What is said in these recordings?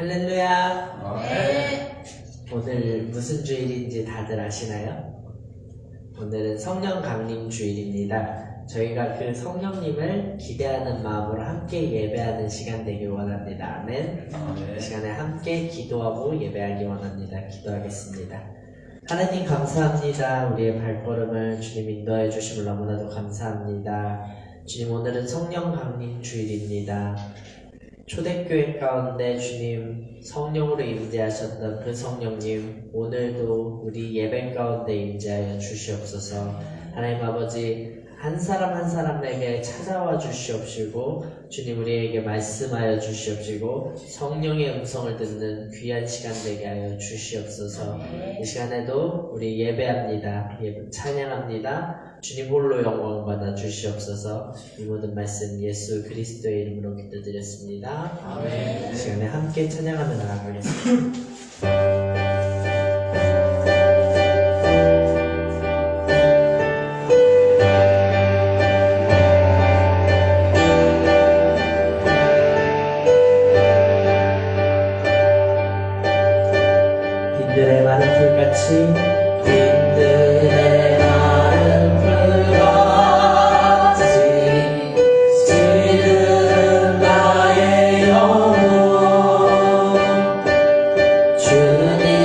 할렐루야. 네. 오늘 무슨 주일인지 다들 아시나요? 오늘은 성령 강림 주일입니다. 저희가 그 성령님을 기대하는 마음으로 함께 예배하는 시간 되길 원합니다. 아멘. 이 시간에 함께 기도하고 예배하기 원합니다. 기도하겠습니다. 하나님 감사합니다. 우리의 발걸음을 주님 인도해 주심을 너무나도 감사합니다. 주님, 오늘은 성령 강림 주일입니다. 초대교회 가운데 주님 성령으로 임재하셨던 그 성령님, 오늘도 우리 예배 가운데 임재하여 주시옵소서. 하나님 아버지, 한 사람 한 사람에게 찾아와 주시옵시고 주님 우리에게 말씀하여 주시옵시고 성령의 음성을 듣는 귀한 시간 되게 하여 주시옵소서. 이 시간에도 우리 예배합니다. 찬양합니다. 주님 홀로 영광 받아 주시옵소서. 이 모든 말씀 예수 그리스도의 이름으로 기도드렸습니다. 아멘. 이 시간에 함께 찬양하며 나아가겠습니다. 빈들의 마른 풀같이 빈들의 마른 풀같이 지금 나의 영혼 주님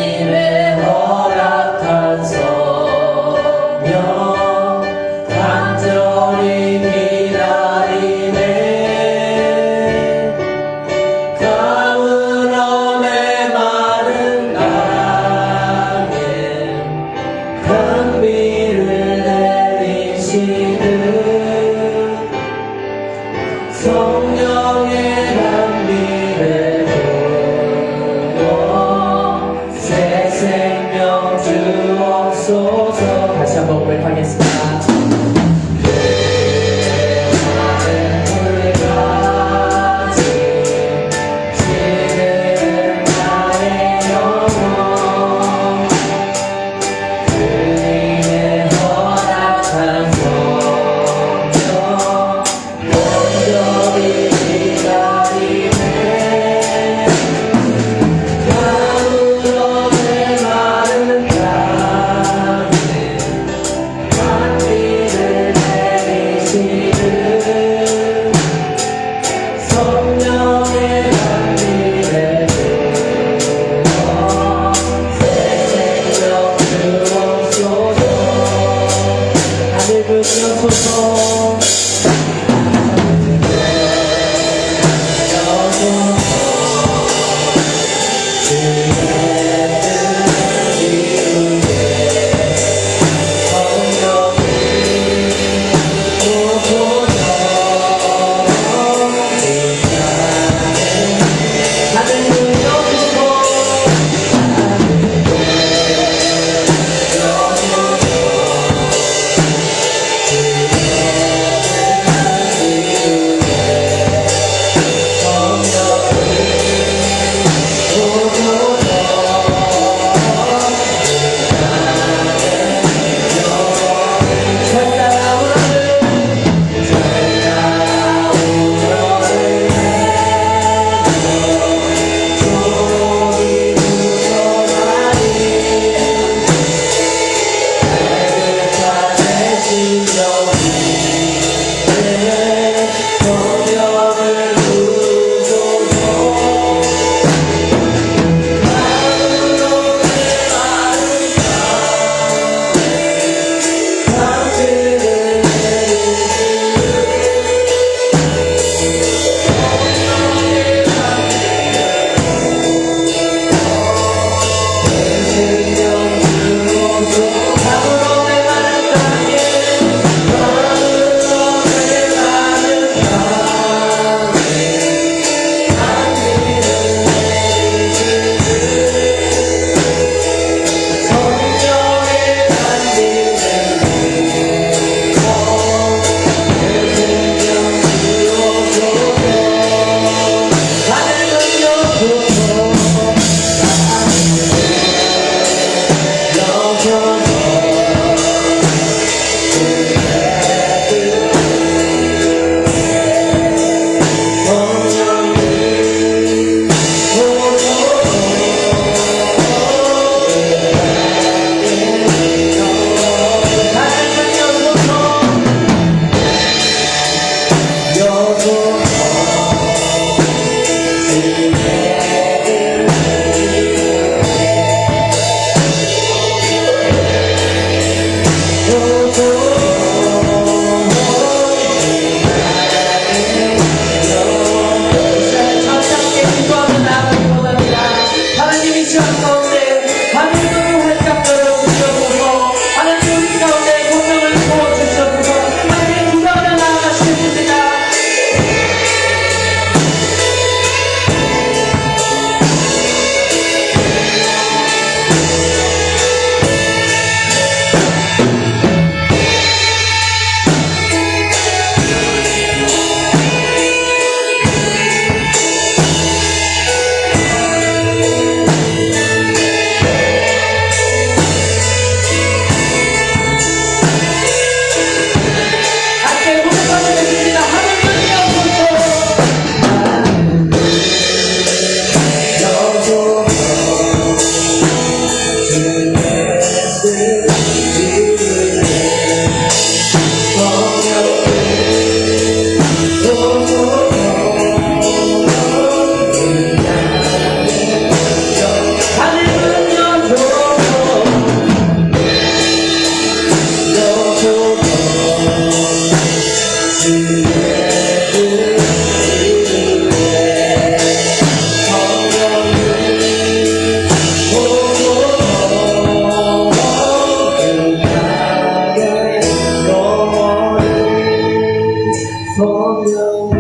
성령이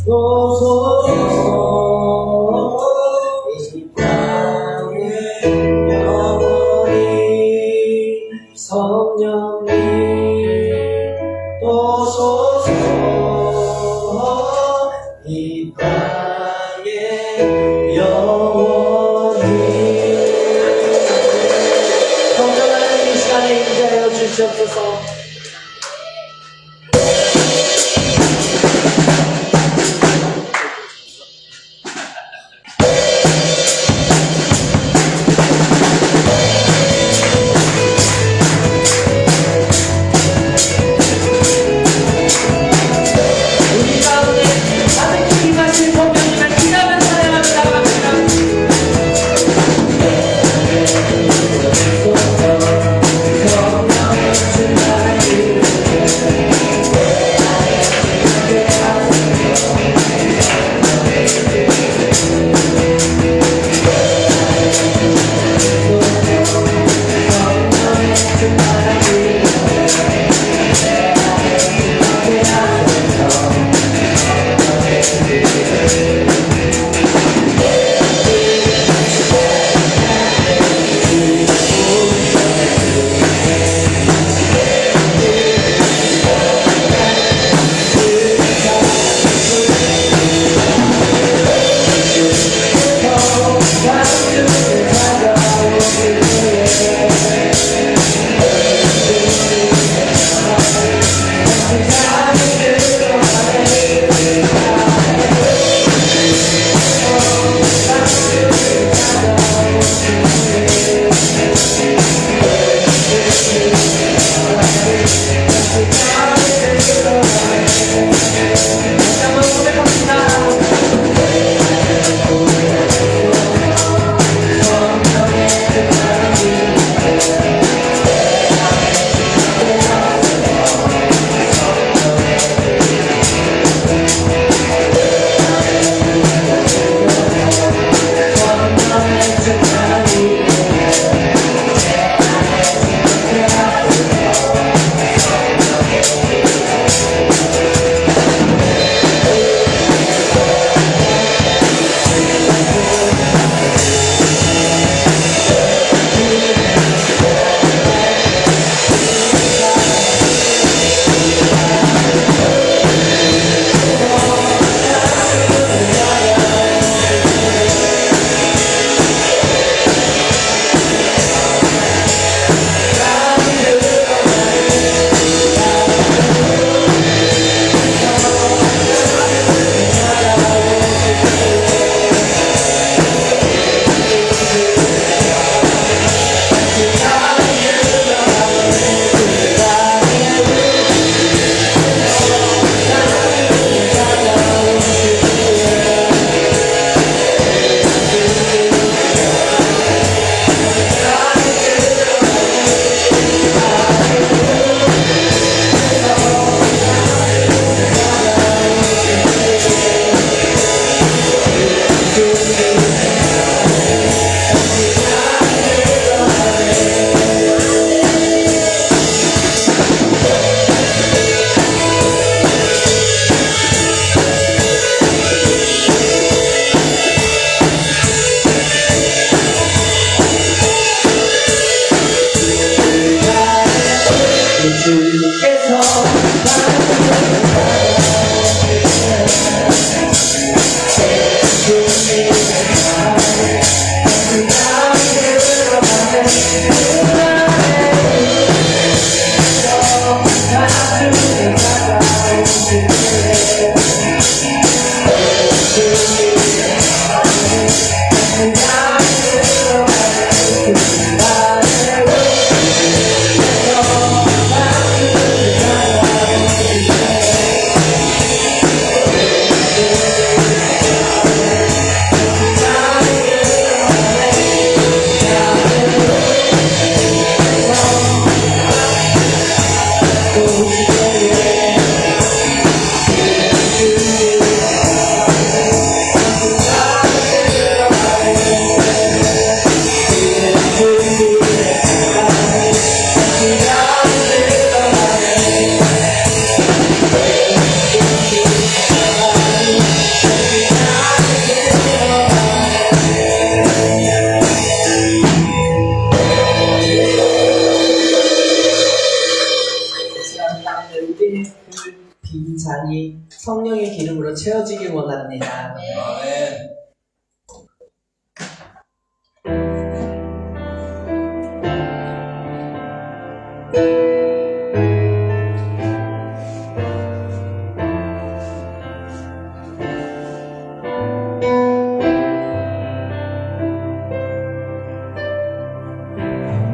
오소서 이 땅에 영원히 성령이 오소서 이 땅에 영원히 성령 하나님 이 시간에 임재하여 주시옵소서. 우리의 그 빈자리 성령의 기름으로 채워지길 원합니다. 아멘.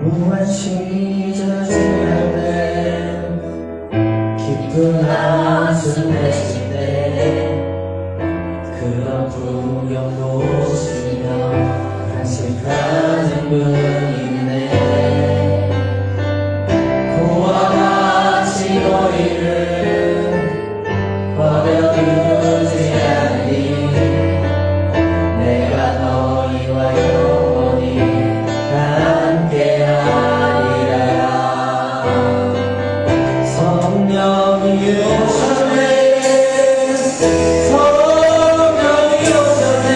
무한 시절 지나네 깊은 한숨 내쉴 때 그런 풍경 보시며 간직하는 분이네 고와 같이 너희를 버려두지 않니 내가 너희와 영원히 함께하리라 성령이 오셨네 성령이 오셨네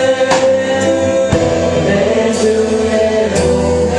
내 주의 내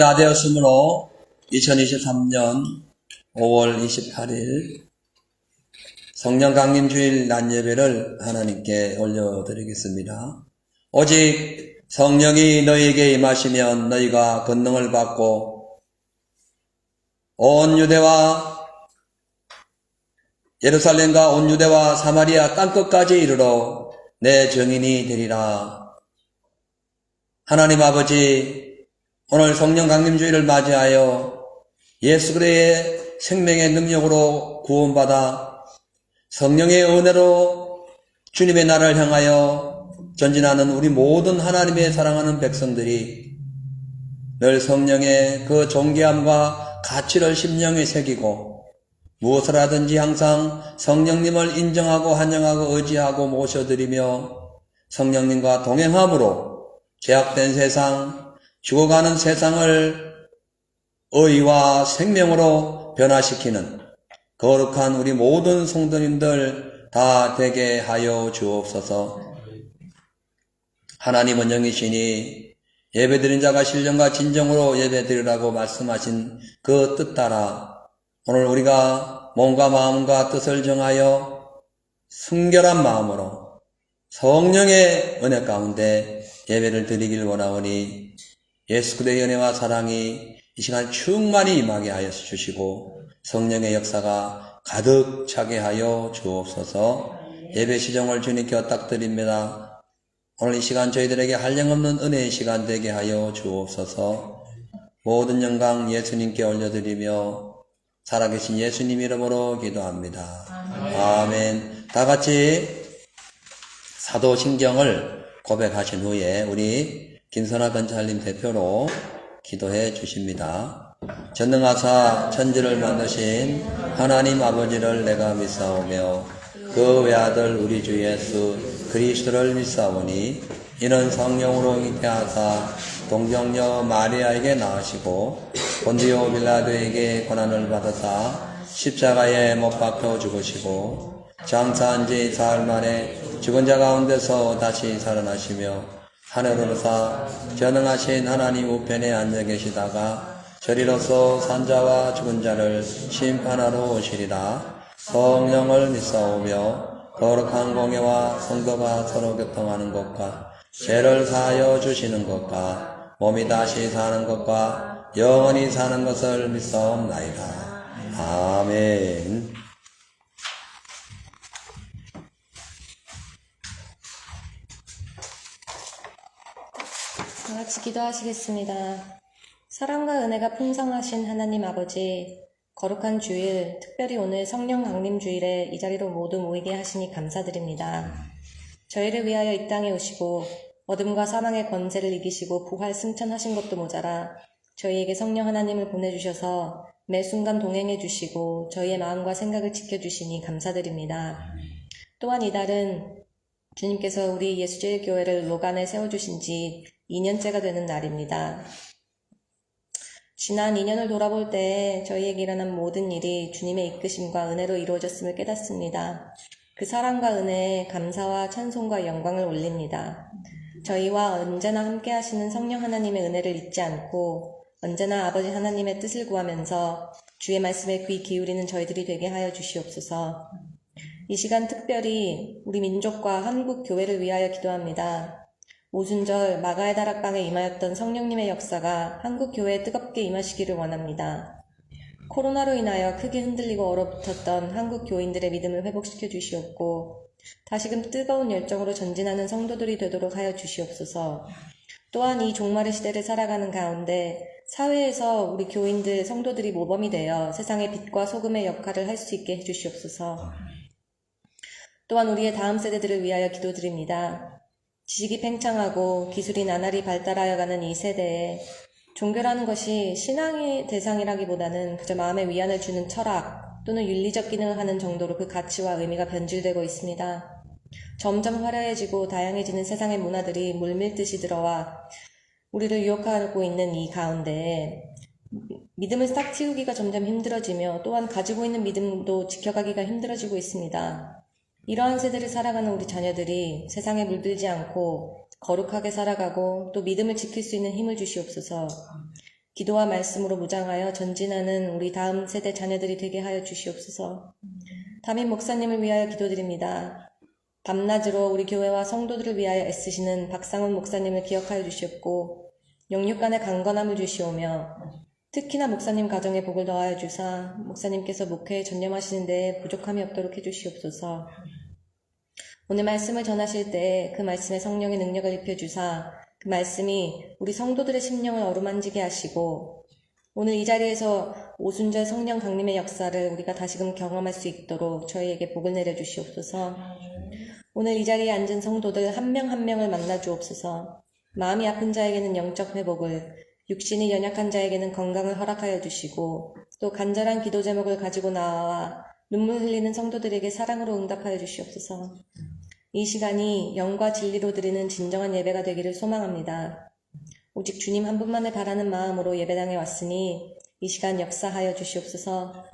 다 되었으므로 2023년 5월 28일 성령 강림 주일 낮 예배를 하나님께 올려드리겠습니다. 오직 성령이 너희에게 임하시면 너희가 권능을 받고 온 유대와 예루살렘과 온 유대와 사마리아 땅끝까지 이르러 내 증인이 되리라. 하나님 아버지, 오늘 성령 강림주일을 맞이하여 예수 그리스도의 생명의 능력으로 구원받아 성령의 은혜로 주님의 나라를 향하여 전진하는 우리 모든 하나님의 사랑하는 백성들이 늘 성령의 그 존귀함과 가치를 심령에 새기고 무엇을 하든지 항상 성령님을 인정하고 환영하고 의지하고 모셔드리며 성령님과 동행함으로 죄악된 세상, 죽어가는 세상을 의와 생명으로 변화시키는 거룩한 우리 모든 성도님들 다 되게 하여 주옵소서. 하나님은 영이시니 예배드린 자가 신령과 진정으로 예배드리라고 말씀하신 그 뜻 따라 오늘 우리가 몸과 마음과 뜻을 정하여 순결한 마음으로 성령의 은혜 가운데 예배를 드리길 원하오니 예수 그리스도의 은혜와 사랑이 이 시간 충만히 임하게 하여 주시고 성령의 역사가 가득 차게 하여 주옵소서. 예배 시정을 주님께 엇닥드립니다. 오늘 이 시간 저희들에게 한량없는 은혜의 시간 되게 하여 주옵소서. 모든 영광 예수님께 올려드리며 살아계신 예수님 이름으로 기도합니다. 아멘. 다 같이 사도신경을 고백하신 후에 우리 김선아 권찰님 대표로 기도해 주십니다. 전능하사 천지를 만드신 하나님 아버지를 내가 믿사오며 그 외아들 우리 주 예수 그리스도를 믿사오니 이는 성령으로 잉태하사 동정녀 마리아에게 낳으시고 본디오 빌라도에게 고난을 받으사 십자가에 못 박혀 죽으시고 장사한 지 사흘 만에 죽은 자 가운데서 다시 살아나시며 하늘으로사 전능하신 하나님 우편에 앉아 계시다가 저리로서 산자와 죽은 자를 심판하러 오시리라. 성령을 믿사오며 거룩한 공예와 성도가 서로 교통하는 것과 죄를 사하여 주시는 것과 몸이 다시 사는 것과 영원히 사는 것을 믿사옵나이다. 아멘. 다 같이 기도하시겠습니다. 사랑과 은혜가 풍성하신 하나님 아버지, 거룩한 주일, 특별히 오늘 성령 강림 주일에 이 자리로 모두 모이게 하시니 감사드립니다. 저희를 위하여 이 땅에 오시고 어둠과 사망의 권세를 이기시고 부활 승천하신 것도 모자라 저희에게 성령 하나님을 보내주셔서 매 순간 동행해 주시고 저희의 마음과 생각을 지켜주시니 감사드립니다. 또한 이달은 주님께서 우리 예수제일교회를 로간에 세워주신 지 2년째가 되는 날입니다. 지난 2년을 돌아볼 때 저희에게 일어난 모든 일이 주님의 이끄심과 은혜로 이루어졌음을 깨닫습니다. 그 사랑과 은혜에 감사와 찬송과 영광을 올립니다. 저희와 언제나 함께 하시는 성령 하나님의 은혜를 잊지 않고 언제나 아버지 하나님의 뜻을 구하면서 주의 말씀에 귀 기울이는 저희들이 되게 하여 주시옵소서. 이 시간 특별히 우리 민족과 한국 교회를 위하여 기도합니다. 오순절 마가의 다락방에 임하였던 성령님의 역사가 한국 교회에 뜨겁게 임하시기를 원합니다. 코로나로 인하여 크게 흔들리고 얼어붙었던 한국 교인들의 믿음을 회복시켜 주시옵고 다시금 뜨거운 열정으로 전진하는 성도들이 되도록 하여 주시옵소서. 또한 이 종말의 시대를 살아가는 가운데 사회에서 우리 교인들, 성도들이 모범이 되어 세상의 빛과 소금의 역할을 할 수 있게 해주시옵소서. 또한 우리의 다음 세대들을 위하여 기도드립니다. 지식이 팽창하고 기술이 나날이 발달하여가는 이 세대에 종교라는 것이 신앙의 대상이라기보다는 그저 마음의 위안을 주는 철학 또는 윤리적 기능을 하는 정도로 그 가치와 의미가 변질되고 있습니다. 점점 화려해지고 다양해지는 세상의 문화들이 물밀듯이 들어와 우리를 유혹하고 있는 이 가운데 믿음을 싹 틔우기가 점점 힘들어지며 또한 가지고 있는 믿음도 지켜가기가 힘들어지고 있습니다. 이러한 세대를 살아가는 우리 자녀들이 세상에 물들지 않고 거룩하게 살아가고 또 믿음을 지킬 수 있는 힘을 주시옵소서. 기도와 말씀으로 무장하여 전진하는 우리 다음 세대 자녀들이 되게 하여 주시옵소서. 담임 목사님을 위하여 기도드립니다. 밤낮으로 우리 교회와 성도들을 위하여 애쓰시는 박상훈 목사님을 기억하여 주시옵고 영육간의 강건함을 주시오며 특히나 목사님 가정에 복을 더하여 주사 목사님께서 목회에 전념하시는 데에 부족함이 없도록 해주시옵소서. 오늘 말씀을 전하실 때 그 말씀에 성령의 능력을 입혀주사 그 말씀이 우리 성도들의 심령을 어루만지게 하시고 오늘 이 자리에서 오순절 성령 강림의 역사를 우리가 다시금 경험할 수 있도록 저희에게 복을 내려주시옵소서. 오늘 이 자리에 앉은 성도들 한 명 한 명을 만나 주옵소서. 마음이 아픈 자에게는 영적 회복을, 육신이 연약한 자에게는 건강을 허락하여 주시고 또 간절한 기도 제목을 가지고 나와 눈물 흘리는 성도들에게 사랑으로 응답하여 주시옵소서. 이 시간이 영과 진리로 드리는 진정한 예배가 되기를 소망합니다. 오직 주님 한 분만을 바라는 마음으로 예배당에 왔으니 이 시간 역사하여 주시옵소서.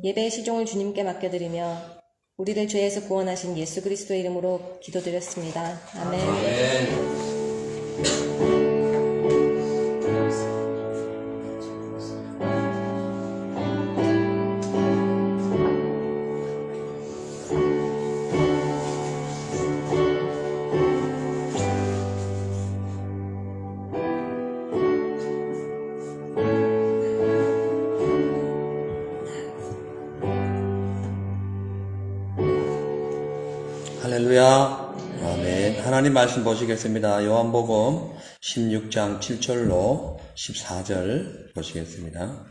예배의 시종을 주님께 맡겨드리며 우리를 죄에서 구원하신 예수 그리스도의 이름으로 기도드렸습니다. 아멘. 아멘. 할렐루야. 아멘. 하나님 말씀 보시겠습니다. 요한복음 16장 7절로 14절 보시겠습니다.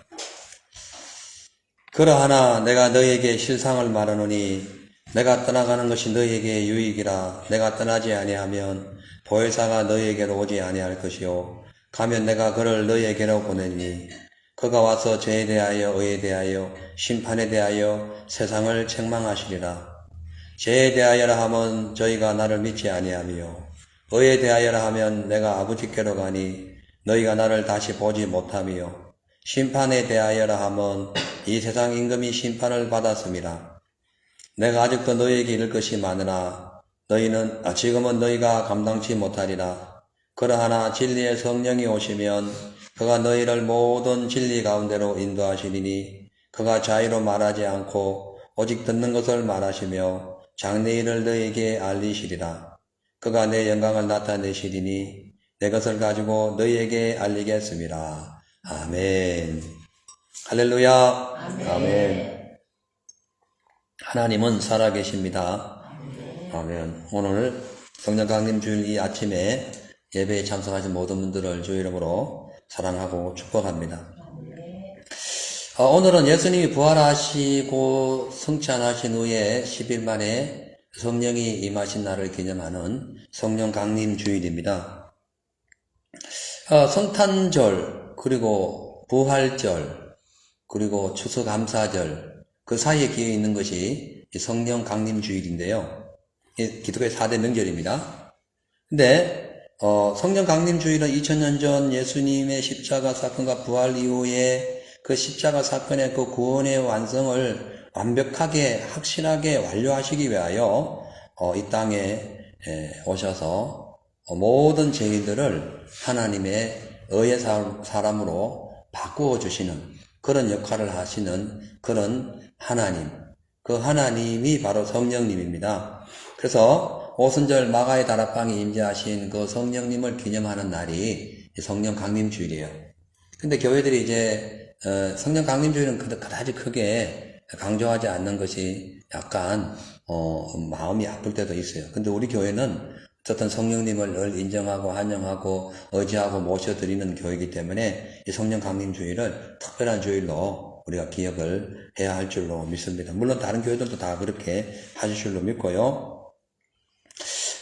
그러하나 내가 너희에게 실상을 말하노니 내가 떠나가는 것이 너희에게 유익이라. 내가 떠나지 아니하면 보혜사가 너희에게로 오지 아니할 것이요 가면 내가 그를 너희에게로 보내니 그가 와서 죄에 대하여 의에 대하여 심판에 대하여 세상을 책망하시리라. 죄에 대하여라 하면 저희가 나를 믿지 아니하며 의에 대하여라 하면 내가 아버지께로 가니 너희가 나를 다시 보지 못하며 심판에 대하여라 하면 이 세상 임금이 심판을 받았음이라. 내가 아직도 너희에게 이를 것이 많으나 지금은 너희가 감당치 못하리라. 그러하나 진리의 성령이 오시면 그가 너희를 모든 진리 가운데로 인도하시리니 그가 자의로 말하지 않고 오직 듣는 것을 말하시며 장래일을 너희에게 알리시리라. 그가 내 영광을 나타내시리니 내 것을 가지고 너희에게 알리겠습니다. 아멘. 할렐루야. 아멘. 하나님은 살아계십니다. 아멘. 오늘 성령 강림 주일 이 아침에 예배에 참석하신 모든 분들을 주 이름으로 사랑하고 축복합니다. 오늘은 예수님이 부활하시고 성찬하신 후에 10일 만에 성령이 임하신 날을 기념하는 성령 강림 주일입니다. 성탄절, 그리고 부활절, 그리고 추수감사절, 그 사이에 끼어 있는 것이 성령 강림 주일인데요. 기독교의 4대 명절입니다. 근데 성령 강림 주일은 2000년 전 예수님의 십자가 사건과 부활 이후에 그 십자가 사건의 그 구원의 완성을 완벽하게 확실하게 완료하시기 위하여 이 땅에 오셔서 모든 죄인들을 하나님의 의의 사람으로 바꾸어 주시는 그런 역할을 하시는 그런 하나님, 그 하나님이 바로 성령님입니다. 그래서 오순절 마가의 다락방에 임재하신 그 성령님을 기념하는 날이 성령 강림 주일이에요. 근데 교회들이 이제 성령 강림 주일은 그다지 크게 강조하지 않는 것이 약간 마음이 아플 때도 있어요. 근데 우리 교회는 어쨌든 성령님을 늘 인정하고 환영하고 의지하고 모셔드리는 교회이기 때문에 이 성령 강림 주일을 특별한 주일로 우리가 기억을 해야 할 줄로 믿습니다. 물론 다른 교회들도 다 그렇게 하실 줄로 믿고요.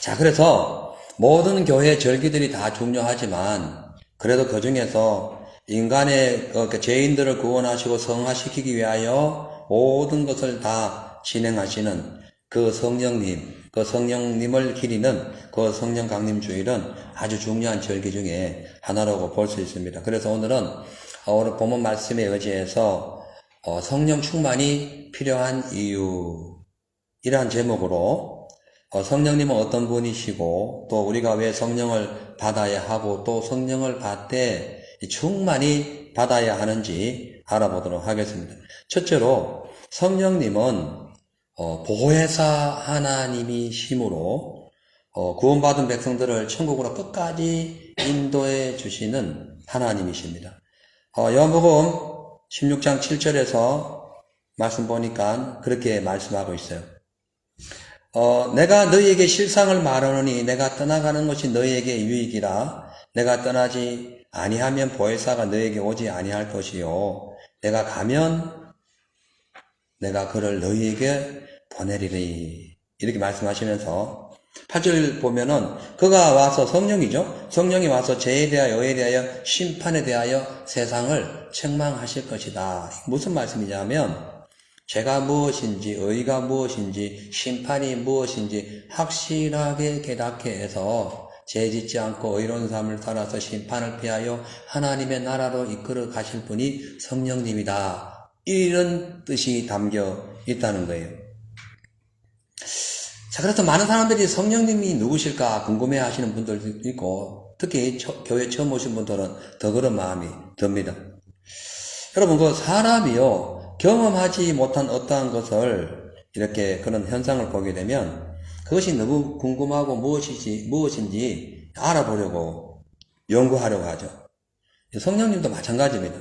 자, 그래서 모든 교회 절기들이 다 중요하지만 그래도 그 중에서 인간의 죄인들을 구원하시고 성화시키기 위하여 모든 것을 다 진행하시는 그 성령님, 그 성령님을 기리는 그 성령 강림 주일은 아주 중요한 절기 중에 하나라고 볼 수 있습니다. 그래서 오늘은 오늘 본문 말씀에 의지해서 성령 충만이 필요한 이유 이러한 제목으로 성령님은 어떤 분이시고 또 우리가 왜 성령을 받아야 하고 또 성령을 받되 충만히 받아야 하는지 알아보도록 하겠습니다. 첫째로 성령님은 보혜사 하나님이심으로 구원받은 백성들을 천국으로 끝까지 인도해 주시는 하나님이십니다. 요한복음 16장 7절에서 말씀 보니까 그렇게 말씀하고 있어요. 내가 너희에게 실상을 말하노니 내가 떠나가는 것이 너희에게 유익이라. 내가 떠나지 아니하면 보혜사가 너희에게 오지 아니할 것이요. 내가 가면 내가 그를 너희에게 보내리리. 이렇게 말씀하시면서 8절 보면은 그가 와서 성령이죠. 성령이 와서 죄에 대하여 의에 대하여 심판에 대하여 세상을 책망하실 것이다. 무슨 말씀이냐면 죄가 무엇인지 의가 무엇인지 심판이 무엇인지 확실하게 깨닫게 해서 죄 짓지 않고 의로운 삶을 살아서 심판을 피하여 하나님의 나라로 이끌어 가실 분이 성령님이다. 이런 뜻이 담겨 있다는 거예요. 자, 그래서 많은 사람들이 성령님이 누구실까 궁금해 하시는 분들도 있고, 특히 교회 처음 오신 분들은 더 그런 마음이 듭니다. 여러분, 그 사람이요, 경험하지 못한 어떠한 것을 이렇게 그런 현상을 보게 되면 그것이 너무 궁금하고 무엇인지 알아보려고 연구하려고 하죠. 성령님도 마찬가지입니다.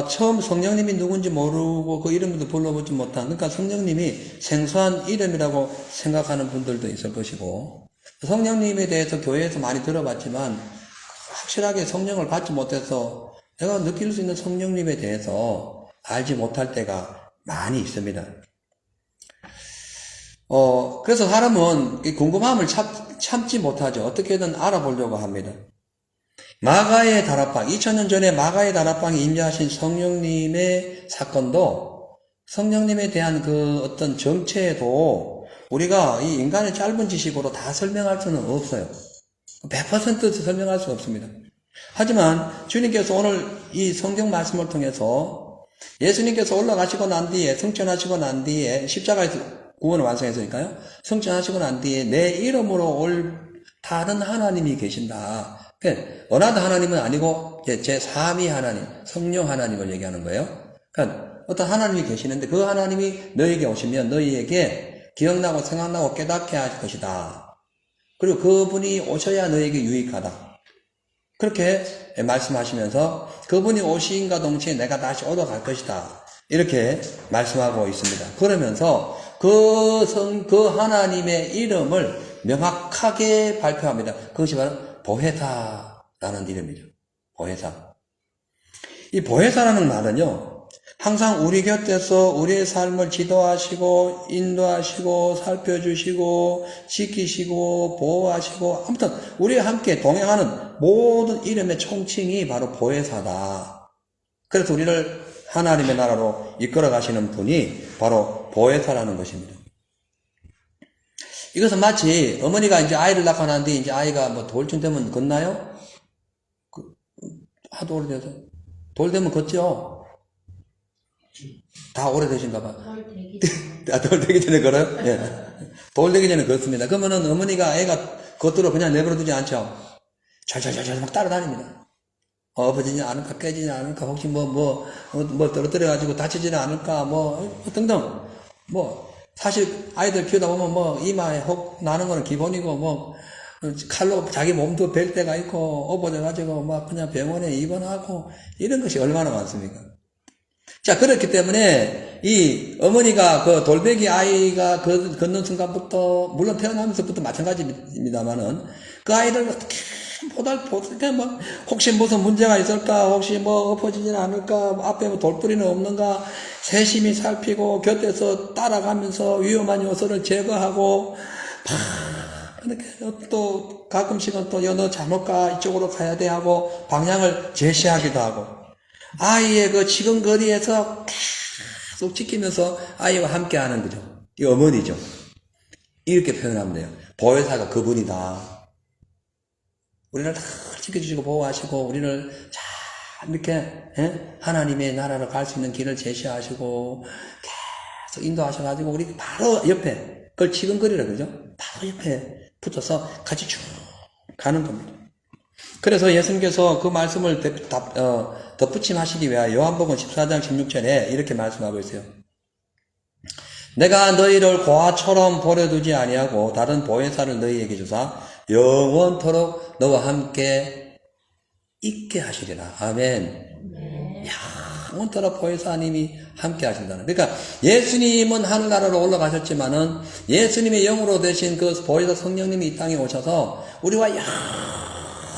처음 성령님이 누군지 모르고 그 이름도 불러보지 못한, 그러니까 성령님이 생소한 이름이라고 생각하는 분들도 있을 것이고, 성령님에 대해서 교회에서 많이 들어봤지만 확실하게 성령을 받지 못해서 내가 느낄 수 있는 성령님에 대해서 알지 못할 때가 많이 있습니다. 그래서 사람은 이 궁금함을 참지 못하죠. 어떻게든 알아보려고 합니다. 마가의 다락방, 2000년 전에 마가의 다락방에 임재하신 성령님의 사건도 성령님에 대한 그 어떤 정체도 우리가 이 인간의 짧은 지식으로 다 설명할 수는 없어요. 100% 설명할 수 없습니다. 하지만 주님께서 오늘 이 성경 말씀을 통해서 예수님께서 올라가시고 난 뒤에 승천하시고 난 뒤에 십자가에서 구원을 완성했으니까요. 승천하시고 난 뒤에 내 이름으로 올 다른 하나님이 계신다. 어나더 하나님은 아니고 제3위 하나님, 성령 하나님을 얘기하는 거예요. 그러니까 어떤 하나님이 계시는데 그 하나님이 너희에게 오시면 너희에게 기억나고 생각나고 깨닫게 하실 것이다. 그리고 그분이 오셔야 너희에게 유익하다. 그렇게 말씀하시면서 그분이 오신과 동시에 내가 다시 얻어갈 것이다. 이렇게 말씀하고 있습니다. 그러면서 그 하나님의 이름을 명확하게 발표합니다. 그것이 바로 보혜사라는 이름이죠. 보혜사. 이 보혜사라는 말은요, 항상 우리 곁에서 우리의 삶을 지도하시고, 인도하시고, 살펴주시고, 지키시고, 보호하시고, 아무튼, 우리와 함께 동행하는 모든 이름의 총칭이 바로 보혜사다. 그래서 우리를 하나님의 나라로 이끌어 가시는 분이 바로 보혜사라는 것입니다. 이것은 마치 어머니가 이제 아이를 낳고 난 뒤에 이제 아이가 뭐 돌쯤 되면 걷나요? 하도 오래돼서. 돌 되면 걷죠? 다 오래되신가 봐. 돌 되기 전에 걸어요? 예. 돌 되기 전에 걷습니다. 그러면은 어머니가 애가 걷도록 그냥 내버려 두지 않죠? 잘잘잘잘 막 따라다닙니다. 엎어지지 않을까, 깨지지 않을까, 혹시 뭐 떨어뜨려가지고 다치지는 않을까, 등등. 사실 아이들 키우다 보면 이마에 혹 나는 거는 기본이고 칼로 자기 몸도 벨 때가 있고 엎어져가지고 그냥 병원에 입원하고 이런 것이 얼마나 많습니까? 자, 그렇기 때문에 이 어머니가 그 돌베기 아이가 걷는 순간부터 물론 태어나면서부터 마찬가지입니다만은 그 아이를 어떻게 보다 혹시 무슨 문제가 있을까, 혹시 엎어지지는 않을까, 앞에 돌부리는 없는가 세심히 살피고 곁에서 따라가면서 위험한 요소를 제거하고 또 가끔씩은 또 너 잘못 가, 이쪽으로 가야 돼 하고 방향을 제시하기도 하고 아이의 그 지근거리에서 계속 지키면서 아이와 함께 하는 거죠. 이 어머니죠. 이렇게 표현하면 돼요. 보혜사가 그분이다. 우리를 다 지켜주시고 보호하시고 우리를 잘 이렇게 하나님의 나라로 갈 수 있는 길을 제시하시고 계속 인도하셔가지고 우리 바로 옆에 그걸 지근거리라 그러죠. 바로 옆에 붙어서 같이 쭉 가는 겁니다. 그래서 예수님께서 그 말씀을 덧붙임하시기 위하여 요한복음 14장 16절에 이렇게 말씀하고 있어요. 내가 너희를 고아처럼 버려두지 아니하고 다른 보혜사를 너희에게 주사 영원토록 너와 함께 있게 하시리라. 아멘. 영원토록 보혜사님이 함께 하신다는. 그러니까 예수님은 하늘나라로 올라가셨지만은 예수님의 영으로 되신 그 보혜사 성령님이 이 땅에 오셔서 우리와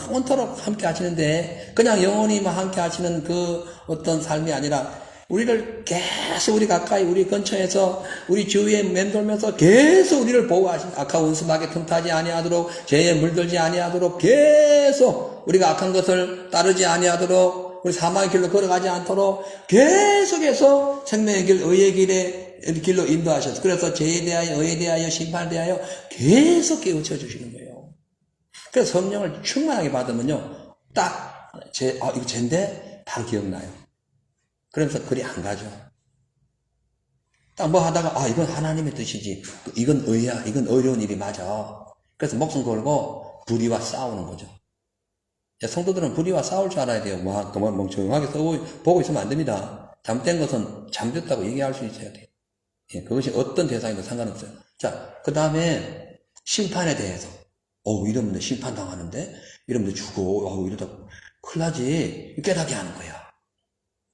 영원토록 함께 하시는데, 그냥 영원히만 함께 하시는 그 어떤 삶이 아니라 우리를 계속 우리 가까이 우리 근처에서 우리 주위에 맴돌면서 계속 우리를 보호하신, 악한 원수막에 틈타지 아니하도록, 죄에 물들지 아니하도록, 계속 우리가 악한 것을 따르지 아니하도록, 우리 사망의 길로 걸어가지 않도록 계속해서 생명의 길, 의의 길로 인도하셔서, 그래서 죄에 대하여, 의에 대하여, 심판에 대하여 계속 깨우쳐 주시는 거예요. 그래서 성령을 충만하게 받으면요, 딱 이거 죄인데 바로 기억나요. 그러면서 그리 안 가죠. 딱 뭐 하다가 이건 하나님의 뜻이지, 이건 의야, 이건 어려운 일이 맞아. 그래서 목숨 걸고 불의와 싸우는 거죠. 성도들은 불의와 싸울 줄 알아야 돼요. 그만 멍청하게 보고 있으면 안 됩니다. 잘못된 것은 잘못됐다고 얘기할 수 있어야 돼요. 그것이 어떤 대상이든 상관없어요. 자, 그 다음에 심판에 대해서 이러면 심판당하는데, 이러면 죽어, 이러다 큰일 나지, 깨닫게 하는 거야.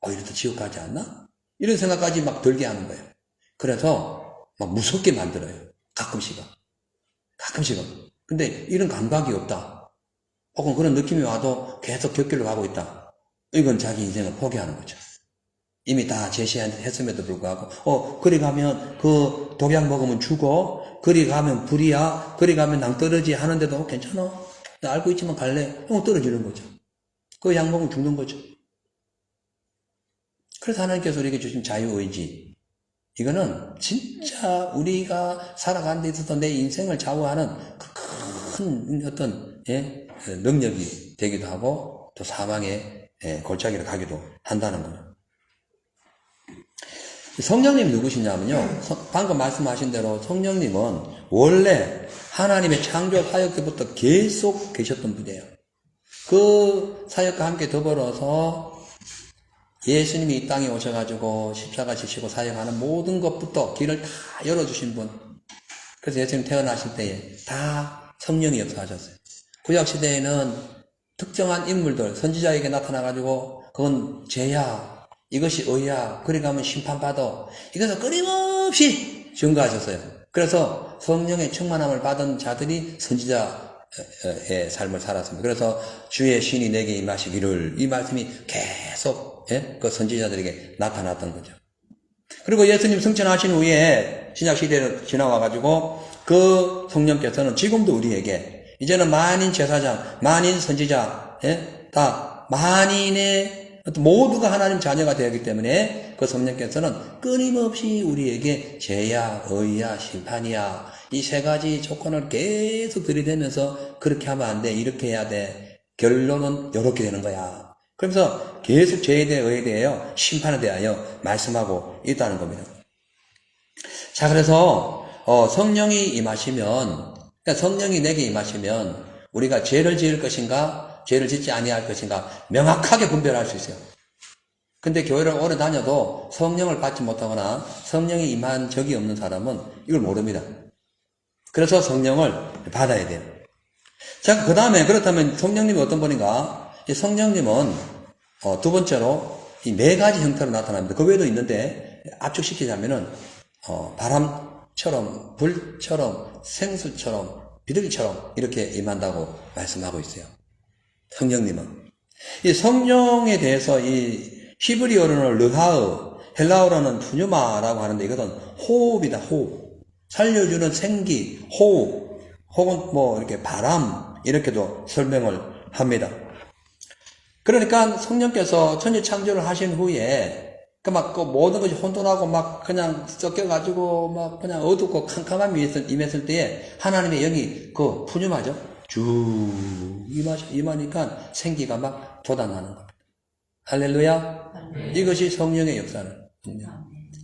이러다 지옥 가지 않나? 이런 생각까지 막 들게 하는 거예요. 그래서 막 무섭게 만들어요. 가끔씩은. 근데 이런 감각이 없다, 혹은 그런 느낌이 와도 계속 곁길로 가고 있다, 이건 자기 인생을 포기하는 거죠. 이미 다 제시했음에도 불구하고 그리 가면 그 독약 먹으면 죽어, 그리 가면 불이야, 그리 가면 낭떠러지 하는데도 괜찮아, 나 알고 있지만 갈래, 떨어지는 거죠. 그 약 먹으면 죽는 거죠. 그래서 하나님께서 우리에게 주신 자유의지, 이거는 진짜 우리가 살아가는 데 있어서 내 인생을 좌우하는 큰 어떤 능력이 되기도 하고, 또 사망의 골짜기를 가기도 한다는 거예요. 성령님이 누구시냐면요, 방금 말씀하신 대로 성령님은 원래 하나님의 창조 사역 때부터 계속 계셨던 분이에요. 그 사역과 함께 더불어서 예수님이 이 땅에 오셔가지고 십자가 지시고 사역하는 모든 것부터 길을 다 열어주신 분. 그래서 예수님 태어나실 때에 다 성령이 역사하셨어요. 구약시대에는 특정한 인물들, 선지자에게 나타나가지고 그건 죄야, 이것이 의야, 그리 가면 심판받아, 이것을 끊임없이 증거하셨어요. 그래서 성령의 충만함을 받은 자들이 선지자의 삶을 살았습니다. 그래서 주의 신이 내게 임하시기를, 이 말씀이 계속 그 선지자들에게 나타났던 거죠. 그리고 예수님 승천하신 후에 신약시대로 지나와가지고 그 성령께서는 지금도 우리에게 이제는 만인 제사장, 만인 선지자, 다 만인의 모두가 하나님 자녀가 되었기 때문에 그 성령께서는 끊임없이 우리에게 죄야, 의야, 심판이야, 이 세 가지 조건을 계속 들이대면서 그렇게 하면 안 돼, 이렇게 해야 돼, 결론은 이렇게 되는 거야. 그러면서 계속 죄에 대해, 의에 대하여, 심판에 대하여 말씀하고 있다는 겁니다. 자, 그래서 성령이 임하시면, 그러니까 성령이 내게 임하시면 우리가 죄를 지을 것인가, 죄를 짓지 아니할 것인가 명확하게 분별할 수 있어요. 근데 교회를 오래 다녀도 성령을 받지 못하거나 성령이 임한 적이 없는 사람은 이걸 모릅니다. 그래서 성령을 받아야 돼요. 자, 그 다음에 그렇다면 성령님이 어떤 분인가? 이 성령님은 두 번째로 이 네 가지 형태로 나타납니다. 그 외에도 있는데 압축시키자면은 바람처럼, 불처럼, 생수처럼, 비둘기처럼 이렇게 임한다고 말씀하고 있어요. 성령님은. 이 성령에 대해서 이 히브리어로는 르하으, 헬라어로는 푸뉴마라고 하는데 이것은 호흡이다, 호흡. 살려주는 생기, 호흡, 혹은 뭐 이렇게 바람, 이렇게도 설명을 합니다. 그러니까 성령께서 천지 창조를 하신 후에 그 모든 것이 혼돈하고 막 그냥 섞여가지고 막 그냥 어둡고 캄캄함이 임했을 때에 하나님의 영이 그 푸뉴마죠. 쭉 임하니까 생기가 막 돋아나는 겁니다. 할렐루야. 이것이 성령의 역사는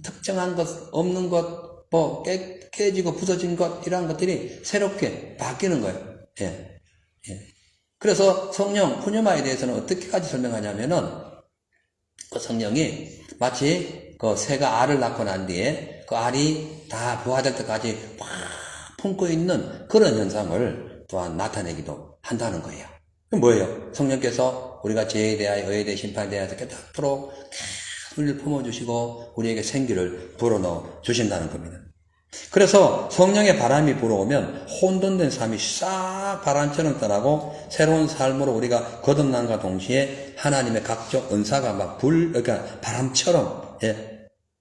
특정한 것, 없는 것, 뭐 깨지고 부서진 것, 이러한 것들이 새롭게 바뀌는 거예요. 그래서 성령, 푸뉴마에 대해서는 어떻게까지 설명하냐면은 그 성령이 마치 그 새가 알을 낳고 난 뒤에 그 알이 다 부화될 때까지 꽉 품고 있는 그런 현상을 또한 나타내기도 한다는 거예요. 그럼 뭐예요? 성령께서 우리가 죄에 대하여 의에 대해 심판에 대해서 깨닫도록 우리를 품어주시고 우리에게 생기를 불어넣어 주신다는 겁니다. 그래서 성령의 바람이 불어오면 혼돈된 삶이 싹 바람처럼 떠나고 새로운 삶으로 우리가 거듭남과 동시에 하나님의 각종 은사가 막 그러니까 바람처럼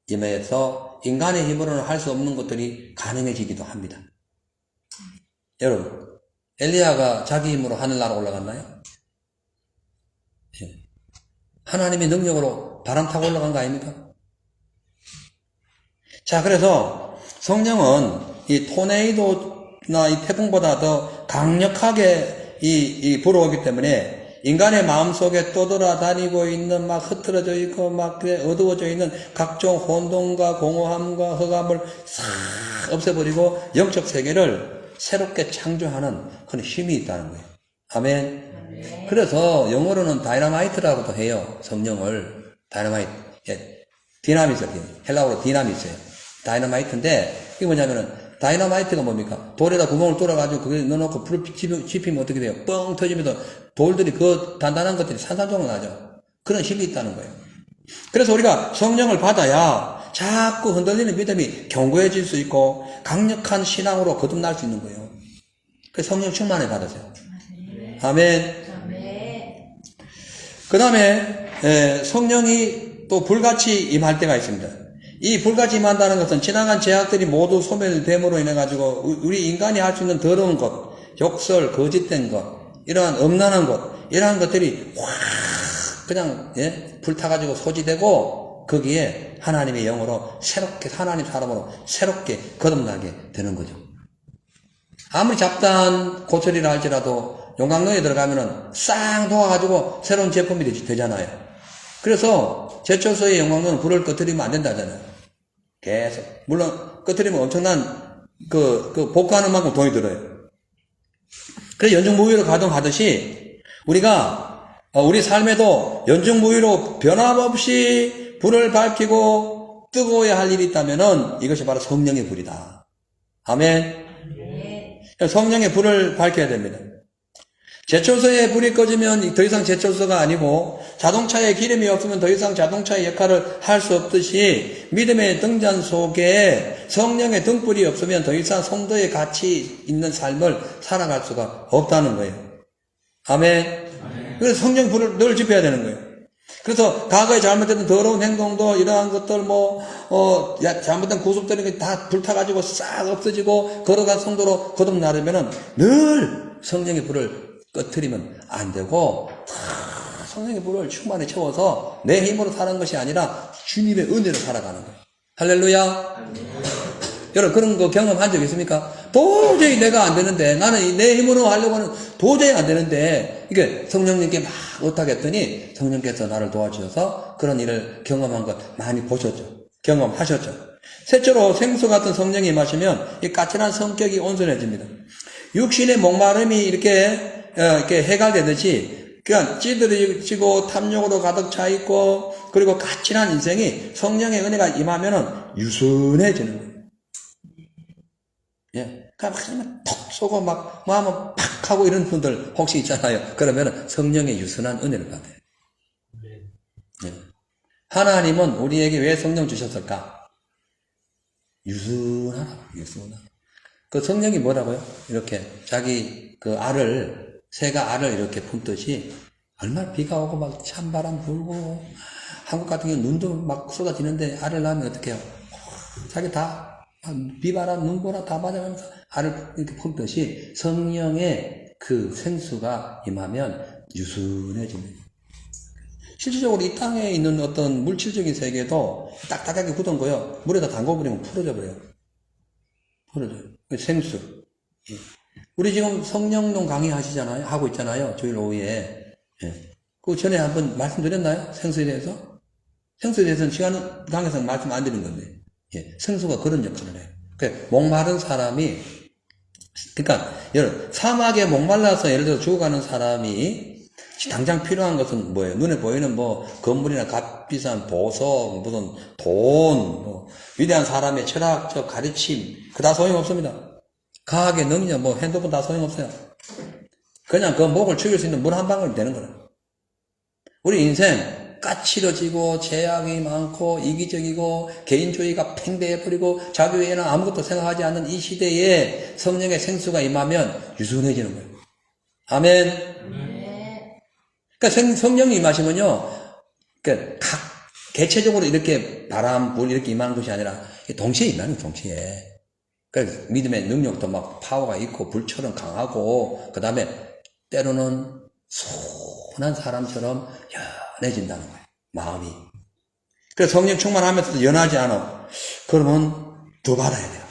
임해서 인간의 힘으로는 할 수 없는 것들이 가능해지기도 합니다. 여러분, 엘리야가 자기 힘으로 하늘나라 올라갔나요? 하나님의 능력으로 바람 타고 올라간 거 아닙니까? 자, 그래서 성령은 이 토네이도나 이 태풍보다 더 강력하게 불어오기 때문에 인간의 마음속에 떠돌아다니고 있는 막 흐트러져 있고 막 어두워져 있는 각종 혼돈과 공허함과 흑암을 싹 없애버리고 영적 세계를 새롭게 창조하는 그런 힘이 있다는 거예요. 아멘. 그래서 영어로는 다이너마이트라고도 해요. 성령을. 다이너마이트. 디나미스요. 헬라어로 디나미스예요. 다이너마이트인데 이게 뭐냐면은 다이너마이트가 뭡니까? 돌에다 구멍을 뚫어가지고 그걸 넣어놓고 불을 지피면 어떻게 돼요? 뻥 터지면서 돌들이 그 단단한 것들이 산산조각 나죠. 그런 힘이 있다는 거예요. 그래서 우리가 성령을 받아야 자꾸 흔들리는 믿음이 견고해질 수 있고 강력한 신앙으로 거듭날 수 있는 거예요. 그래서 성령 충만을 받으세요. 아멘. 그 다음에 성령이 또 불같이 임할 때가 있습니다. 이 불같이 임한다는 것은 지나간 죄악들이 모두 소멸됨으로 인해 가지고 우리 인간이 할 수 있는 더러운 것, 욕설, 거짓된 것, 이러한 음란한 것, 이러한 것들이 확 그냥 불타가지고 소지되고 거기에 하나님의 영으로 새롭게 하나님 사람으로 새롭게 거듭나게 되는 거죠. 아무리 잡다한 고철이라 할지라도 용광로에 들어가면은 싹 녹아가지고 새로운 제품이 되잖아요. 그래서 제철소의 용광로는 불을 꺼뜨리면 안 된다잖아요. 계속. 물론 꺼뜨리면 엄청난 복구하는 만큼 돈이 들어요. 그래서 연중무휴로 가동하듯이 우리가 우리 삶에도 연중무휴로 변함없이 불을 밝히고 뜨거워야 할 일이 있다면은 이것이 바로 성령의 불이다. 아멘. 성령의 불을 밝혀야 됩니다. 제철소에 불이 꺼지면 더 이상 제철소가 아니고 자동차에 기름이 없으면 더 이상 자동차의 역할을 할 수 없듯이 믿음의 등잔 속에 성령의 등불이 없으면 더 이상 성도의 가치 있는 삶을 살아갈 수가 없다는 거예요. 아멘. 그래서 성령 불을 늘 지펴야 되는 거예요. 그래서 과거에 잘못했던 더러운 행동도 이러한 것들 잘못된 구속들이 다 불타가지고 싹 없어지고 거룩한 성도로 거듭나려면은 늘 성령의 불을 꺼트리면 안 되고 성령의 불을 충만히 채워서 내 힘으로 사는 것이 아니라 주님의 은혜로 살아가는 거예요. 할렐루야. 여러분 그런 거 경험한 적 있습니까? 도저히 내가 안 되는데 나는 내 힘으로 하려고는 도저히 안 되는데 이게 성령님께 막 못하겠더니 성령께서 나를 도와주셔서 그런 일을 경험한 것 많이 보셨죠. 경험하셨죠. 셋째로 생수 같은 성령이 임하시면 이 까칠한 성격이 온순해집니다. 육신의 목마름이 이렇게 해갈되듯이 그냥 찌들어지고 탐욕으로 가득 차 있고 그리고 까칠한 인생이 성령의 은혜가 임하면은 유순해지는 거예요. 그냥 막 톡 쏘고 막 하면 팍 하고 이런 분들 혹시 있잖아요. 그러면은 성령의 유순한 은혜를 받아요. 하나님은 우리에게 왜 성령 주셨을까? 유순하라. 그 성령이 뭐라고요? 이렇게 자기 새가 알을 이렇게 품듯이 얼마나 비가 오고 막 찬바람 불고 한국 같은 경우는 눈도 막 쏟아지는데 알을 낳으면 어떻게 해요? 자기 다 비바람, 눈보라 다 맞아가면서 알을 이렇게 품듯이 성령의 그 생수가 임하면 유순해집니다. 실질적으로 이 땅에 있는 어떤 물질적인 세계도 딱딱하게 굳은 거요. 물에다 담궈버리면 풀어져 버려요. 생수. 우리 지금 성령론 강의 하고 있잖아요. 주일 오후에. 그 전에 한번 말씀드렸나요? 생수에 대해서? 생수에 대해서는 시간 강의에서 말씀 안 드린 건데. 생수가 그런 역할을 해요. 목마른 사람이 그러니까 여러분 사막에 목말라서 예를 들어 죽어가는 사람이 당장 필요한 것은 뭐예요? 눈에 보이는 뭐 건물이나 값비싼 보석, 무슨 돈, 뭐 위대한 사람의 철학적 가르침 그 다 소용없습니다. 과학의 능력, 뭐 핸드폰 다 소용없어요. 그냥 그 목을 죽일 수 있는 물 한 방울 되는 거예요. 우리 인생 까칠해지고 제약이 많고 이기적이고 개인주의가 팽배해버리고 자기 외에는 아무것도 생각하지 않는 이 시대에 성령의 생수가 임하면 유순해지는 거예요. 아멘. 그러니까 성령이 임하시면요, 그러니까 각 개체적으로 이렇게 바람, 불 이렇게 임하는 것이 아니라 동시에 임하는 거예요, 동시에. 그러니까 믿음의 능력도 막 파워가 있고 불처럼 강하고 그 다음에 때로는 순한 사람처럼 연해진다는 거예요, 마음이. 그래서 성령 충만하면서도 연하지 않아. 그러면 더 받아야 돼요.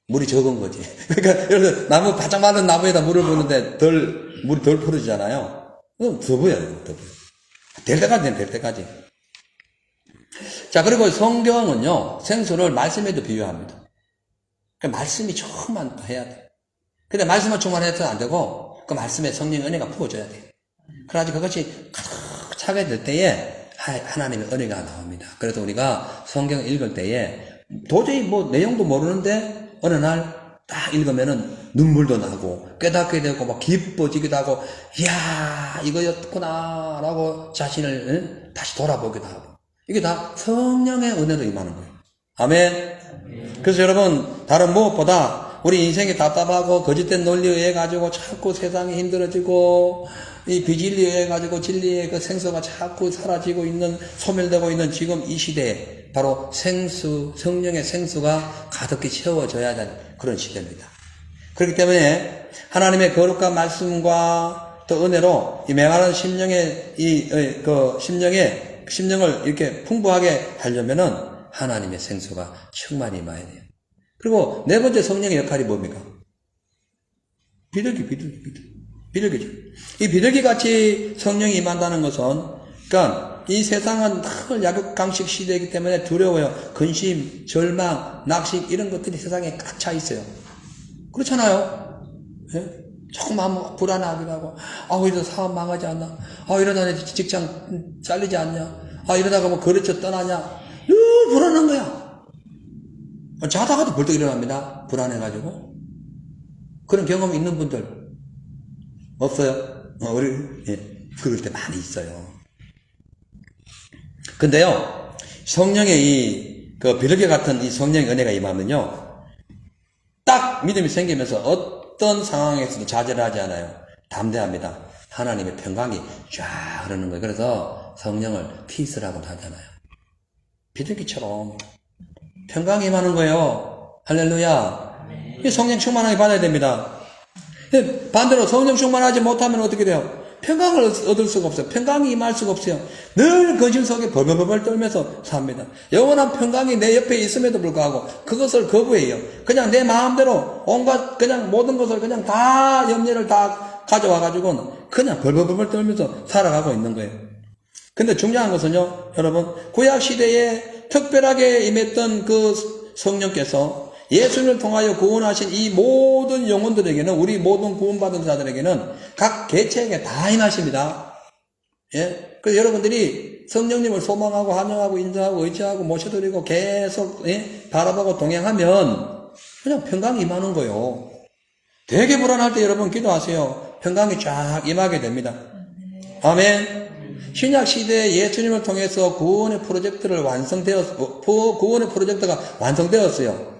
물이 적은 거지. 그러니까 예를 들어 나무 바짝 마른 나무에다 물을 부는데 물이 덜 풀어지잖아요. 그럼 더 부어요, 더 부어요. 될 때까지는 될 때까지. 자, 그리고 성경은요, 생수를 말씀에도 비유합니다. 그러니까 말씀이 충만해야 돼. 근데 말씀만 충만해서 안 되고, 그 말씀에 성령의 은혜가 부어줘야 돼. 그래가지고 그것이 가득 차게 될 때에 하나님의 은혜가 나옵니다. 그래서 우리가 성경 읽을 때에 도저히 뭐 내용도 모르는데 어느 날 딱 읽으면은 눈물도 나고 깨닫게 되고 막 기뻐지기도 하고 이야 이거였구나 라고 자신을 다시 돌아보기도 하고 이게 다 성령의 은혜로 임하는 거예요. 아멘. 그래서 여러분 다른 무엇보다 우리 인생이 답답하고 거짓된 논리에 의해 가지고 자꾸 세상이 힘들어지고 이 비진리에 의해 가지고 진리의 그 생수가 자꾸 사라지고 있는 소멸되고 있는 지금 이 시대에 바로 생수, 성령의 생수가 가득히 채워져야 하는 그런 시대입니다. 그렇기 때문에 하나님의 거룩한 말씀과 또 은혜로 이 메마른 심령의 심령을 이렇게 풍부하게 하려면은 하나님의 생수가 충만히 임해야 돼요. 그리고 네 번째 성령의 역할이 뭡니까? 비둘기죠. 이 비둘기 같이 성령이 임한다는 것은, 그러니까 이 세상은 늘 약육강식 시대이기 때문에 두려워요. 근심, 절망, 낙심 이런 것들이 세상에 꽉 차 있어요. 그렇잖아요. 예? 조금만 불안하기도 하고, 이러다 사업 망하지 않나? 이러다 내 직장 잘리지 않냐? 이러다가 뭐 거래처 떠나냐? 늘 불안한 거야. 자다가도 벌떡 일어납니다. 불안해가지고. 그런 경험 있는 분들 없어요? 그럴 때 많이 있어요. 근데요, 성령의 비둘기 같은 이 성령의 은혜가 임하면요, 딱 믿음이 생기면서 어떤 상황에서도 좌절을 하지 않아요. 담대합니다. 하나님의 평강이 쫙 흐르는 거예요. 그래서 성령을 피스라고 하잖아요. 비둘기처럼 평강이 임하는 거예요. 할렐루야. 이 성령 충만하게 받아야 됩니다. 반대로 성령 충만하지 못하면 어떻게 돼요? 평강을 얻을 수가 없어요. 평강이 임할 수가 없어요. 늘 거짓 속에 벌벌벌 떨면서 삽니다. 영원한 평강이 내 옆에 있음에도 불구하고 그것을 거부해요. 그냥 내 마음대로 온갖 그냥 모든 것을 그냥 다 염려를 다 가져와가지고는 그냥 벌벌벌 떨면서 살아가고 있는 거예요. 근데 중요한 것은요, 여러분, 구약 시대에 특별하게 임했던 그 성령께서 예수님을 통하여 구원하신 이 모든 영혼들에게는, 우리 모든 구원받은 자들에게는 각 개체에게 다 임하십니다. 예? 그래서 여러분들이 성령님을 소망하고 환영하고 인정하고 의지하고 모셔드리고 계속 바라보고 동행하면 그냥 평강이 임하는 거예요. 되게 불안할 때 여러분 기도하세요. 평강이 쫙 임하게 됩니다. 아멘. 신약 시대에 예수님을 통해서 구원의 프로젝트가 완성되었어요.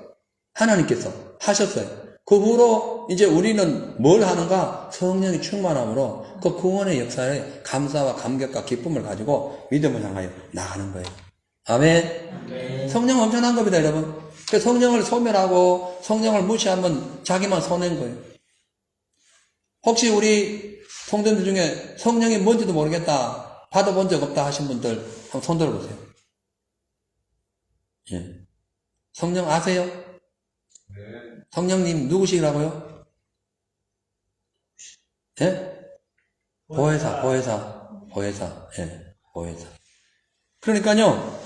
하나님께서 하셨어요. 그 후로 이제 우리는 뭘 하는가? 성령이 충만함으로 그 구원의 역사에 감사와 감격과 기쁨을 가지고 믿음을 향하여 나가는 거예요. 아멘. 성령 엄청난 겁니다, 여러분. 그 성령을 소멸하고 성령을 무시하면 자기만 손해인 거예요. 혹시 우리 성도들 중에 성령이 뭔지도 모르겠다, 받아본 적 없다 하신 분들 한번 손 들어보세요. 예. 성령 아세요? 네. 성령님 누구시라고요? 예? 보혜사. 예, 보혜사. 그러니까요,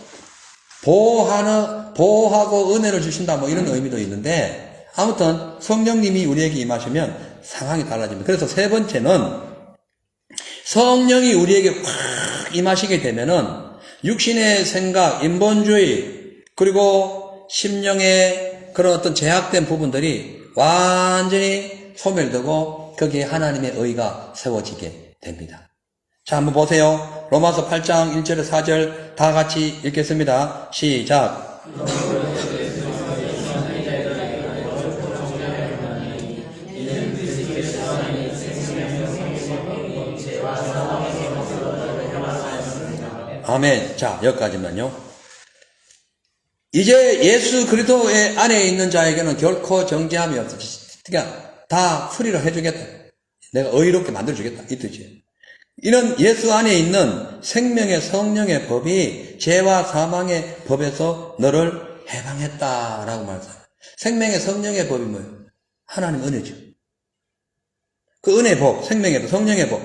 보호하고 은혜를 주신다, 뭐 이런 의미도 있는데, 아무튼 성령님이 우리에게 임하시면 상황이 달라집니다. 그래서 세 번째는 성령이 우리에게 확 임하시게 되면은 육신의 생각, 인본주의, 그리고 심령의 그런 어떤 제약된 부분들이 완전히 소멸되고 거기에 하나님의 의가 세워지게 됩니다. 자, 한번 보세요. 로마서 8장 1절에 4절 다 같이 읽겠습니다. 시작. 아멘. 자, 여기까지만요. 이제 예수 그리스도의 안에 있는 자에게는 결코 정죄함이 없어. 그러니까 다 수리를 해주겠다. 내가 의롭게 만들어주겠다. 이 뜻이에요. 이런 예수 안에 있는 생명의 성령의 법이 죄와 사망의 법에서 너를 해방했다라고 말합니다. 생명의 성령의 법이 뭐예요? 하나님 은혜죠. 그 은혜의 법, 생명의 법, 성령의 법.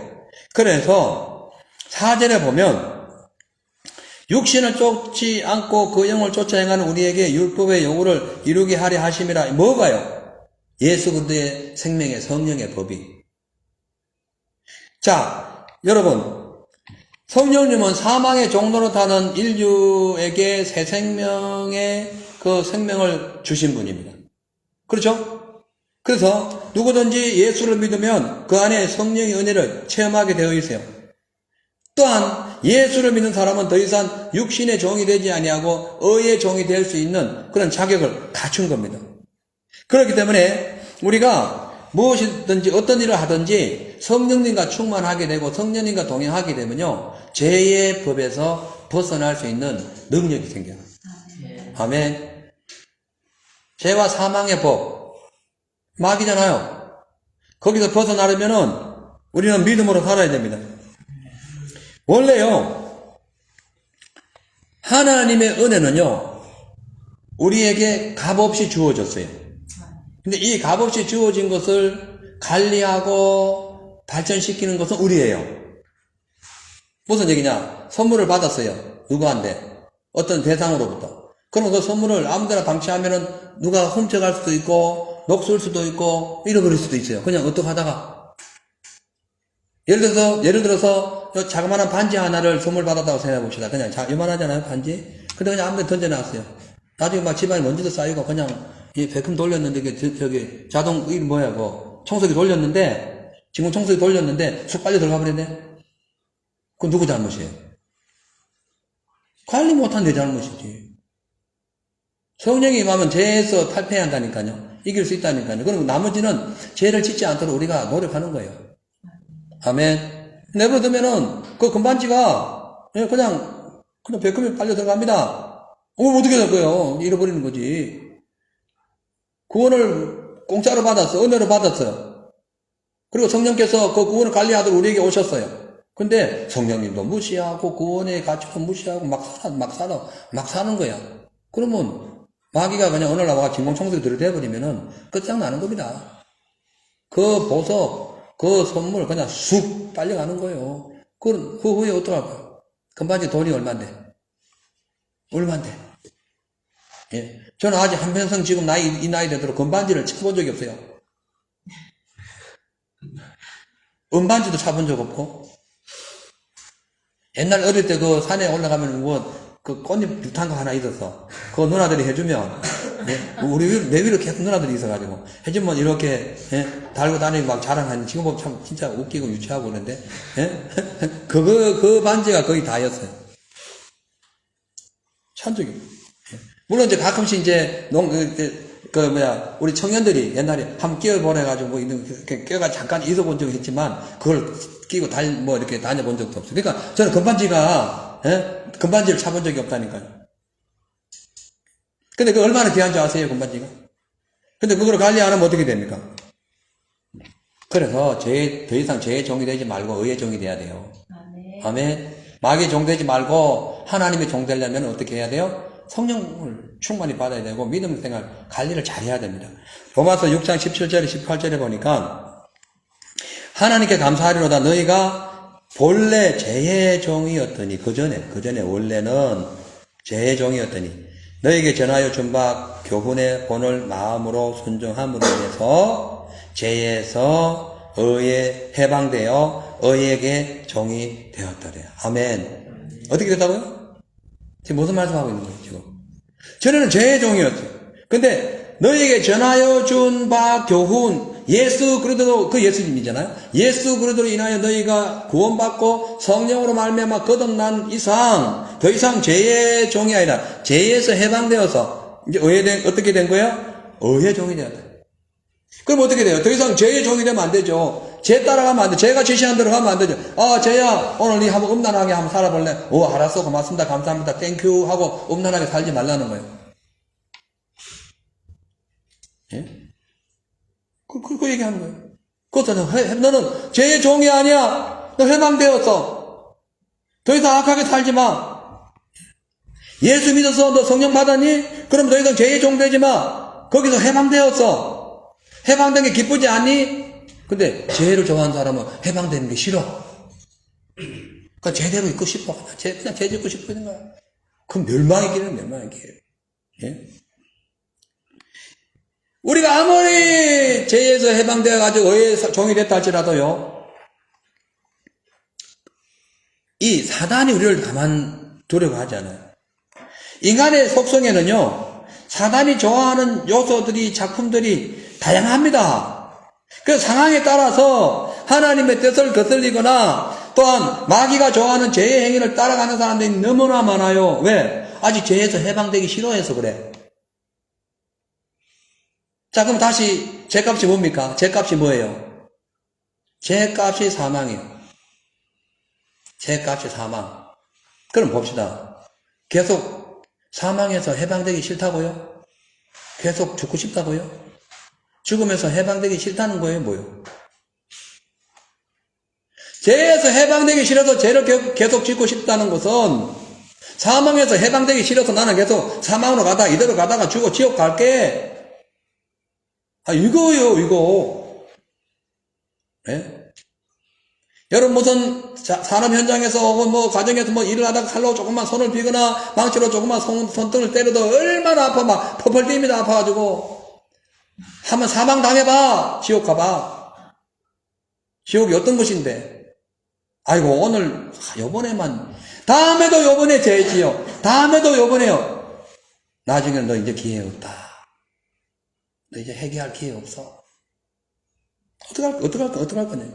그래서 4절에 보면 육신을 쫓지 않고 그 영을 쫓아 행하는 우리에게 율법의 요구를 이루게 하려 하심이라. 뭐가요? 예수 그리스도의 생명의 성령의 법이. 자, 여러분, 성령님은 사망의 종로로 타는 인류에게 새 생명의 그 생명을 주신 분입니다. 그렇죠? 그래서 누구든지 예수를 믿으면 그 안에 성령의 은혜를 체험하게 되어 있어요. 또한 예수를 믿는 사람은 더 이상 육신의 종이 되지 아니하고 의의 종이 될 수 있는 그런 자격을 갖춘 겁니다. 그렇기 때문에 우리가 무엇이든지 어떤 일을 하든지 성령님과 충만하게 되고 성령님과 동행하게 되면요, 죄의 법에서 벗어날 수 있는 능력이 생겨요. 아멘. 죄와 사망의 법, 마귀잖아요. 거기서 벗어나려면은 우리는 믿음으로 살아야 됩니다. 원래요, 하나님의 은혜는요, 우리에게 값없이 주어졌어요. 근데 이 값없이 주어진 것을 관리하고 발전시키는 것은 우리예요. 무슨 얘기냐? 선물을 받았어요. 누구한테? 어떤 대상으로부터. 그럼 그 선물을 아무데나 방치하면은 누가 훔쳐갈 수도 있고, 녹슬 수도 있고, 잃어버릴 수도 있어요. 그냥 어떻게 하다가. 예를 들어서, 요 자그마한 반지 하나를 선물 받았다고 생각해 봅시다. 그냥, 요만하잖아요, 반지? 근데 그냥 아무데나 던져놨어요. 나중에 막 집안에 먼지도 쌓이고, 그냥, 이 베끔 돌렸는데, 저기, 자동, 이 뭐야, 청소기 돌렸는데, 지금 청소기 돌렸는데, 쑥 빨려 들어가 버렸네? 그건 누구 잘못이에요? 관리 못한 내 잘못이지. 성령이 임하면 죄에서 탈피한다니까요. 이길 수 있다니까요. 그리고 나머지는 죄를 짓지 않도록 우리가 노력하는 거예요. 아멘. 내버려두면은 그 금반지가 그냥 베컴에 빨려 들어갑니다. 어떻게 될 거예요? 잃어버리는 거지. 구원을 공짜로 받았어. 은혜로 받았어요. 그리고 성령께서 그 구원을 관리하도록 우리에게 오셨어요. 근데 성령님도 무시하고 구원의 가치도 무시하고 막 사는 거야. 그러면 마귀가 그냥 어느 날 와가 진공청소기 들이대버리면은 끝장나는 겁니다. 그 보석, 그 선물 그냥 쑥 빨려가는 거예요. 그 후에 어떡할까요? 금반지 돈이 얼만데? 예. 저는 아직 한평생 지금 이 나이 되도록 금반지를 쳐본 적이 없어요. 은반지도 차본 적 없고. 옛날 어릴 때 그 산에 올라가면 그 꽃잎 비슷한 거 하나 있었어. 그거 누나들이 해주면, 예? 내 위로 계속 누나들이 있어가지고, 해주면 이렇게, 예? 달고 다니고 막 자랑하는, 지금 보면 참 진짜 웃기고 유치하고 그러는데, 예? 그 반지가 거의 다였어요. 천적이. 예. 물론 이제 가끔씩 이제, 우리 청년들이 옛날에 한번 끼어보내가지고 껴가 잠깐 있어본 적이 있지만, 그걸 끼고 이렇게 다녀본 적도 없어요. 그러니까 저는 금반지가, 예? 금반지를 차본 적이 없다니까요. 근데 그 얼마나 귀한 줄 아세요, 금반지가? 근데 그걸 관리 안 하면 어떻게 됩니까? 그래서 더 이상 죄의 종이 되지 말고 의의 종이 돼야 돼요. 아멘. 마귀의 종 되지 말고 하나님의 종 되려면 어떻게 해야 돼요? 성령을 충만히 받아야 되고 믿음 생활 관리를 잘 해야 됩니다. 로마서 6장 17절에 18절에 보니까 하나님께 감사하리로다 너희가 본래 죄의 종이었더니 그 전에 원래는 죄의 종이었더니 너에게 전하여 준 바 교훈의 본을 마음으로 순종함으로 인해서 죄에서 의에 해방되어 의에게 종이 되었더래요. 아멘. 어떻게 됐다고요? 지금 무슨 말씀하고 있는 거예요, 지금? 전에는 죄의 종이었어요. 근데 너에게 전하여 준 바 교훈, 예수 그리스도, 그 예수님이잖아요. 예수 그리스도로 인하여 너희가 구원받고 성령으로 말미암아 거듭난 이상 더 이상 죄의 종이 아니라 죄에서 해방되어서 이제 어떻게 된 거예요? 의의 종이 되었다. 그럼 어떻게 돼요? 더 이상 죄의 종이 되면 안 되죠. 죄 따라가면 안 돼. 죄가 지시한 대로 가면 안 되죠. 아, 죄야, 오늘 니 한번 음란하게 한번 살아볼래? 오, 알았어, 고맙습니다, 감사합니다, 땡큐 하고 음란하게 살지 말라는 거예요. 예? 그 얘기하는 거예요. 그것은 너는 죄의 종이 아니야. 너 해방되었어. 더 이상 악하게 살지 마. 예수 믿어서 너 성령 받았니? 그럼 더 이상 죄의 종 되지 마. 거기서 해방되었어. 해방된 게 기쁘지 않니? 근데 죄를 좋아하는 사람은 해방되는 게 싫어. 그러니까 제대로 있고 싶어. 그냥 죄 짓고 싶어 있는 거야. 그럼 멸망의 길은 멸망의 길이에요. 예? 우리가 아무리 죄에서 해방되어가지고 의의 종이 됐다 할지라도요, 이 사단이 우리를 가만 두려고 하지 않아요. 인간의 속성에는요, 사단이 좋아하는 요소들이, 작품들이 다양합니다. 그 상황에 따라서 하나님의 뜻을 거슬리거나 또한 마귀가 좋아하는 죄의 행위를 따라가는 사람들이 너무나 많아요. 왜? 아직 죄에서 해방되기 싫어해서 그래. 자, 그럼 다시 죄값이 뭡니까? 죄값이 뭐예요? 죄값이 사망이에요. 죄값이 사망. 그럼 봅시다. 계속 사망에서 해방되기 싫다고요? 계속 죽고 싶다고요? 죽으면서 해방되기 싫다는 거예요, 뭐예요? 죄에서 해방되기 싫어서 죄를 계속 짓고 싶다는 것은 사망에서 해방되기 싫어서 나는 계속 사망으로 가다가 이대로 가다가 죽어 지옥 갈게. 아, 이거요, 이거. 네? 여러분, 무슨 산업 현장에서 혹은 뭐 가정에서 뭐 일을 하다가 칼로 조금만 손을 비거나 망치로 조금만 손등을 때려도 얼마나 아파, 막 펄펄 뜁니다, 아파가지고. 한번 사망 당해봐. 지옥 가봐. 지옥이 어떤 것인데. 아이고, 오늘, 요번에만, 다음에도 요번에 죄지요. 다음에도 요번에요. 나중에는 너 이제 기회 없다. 너 이제 회개할 기회 없어. 어떡할 거냐.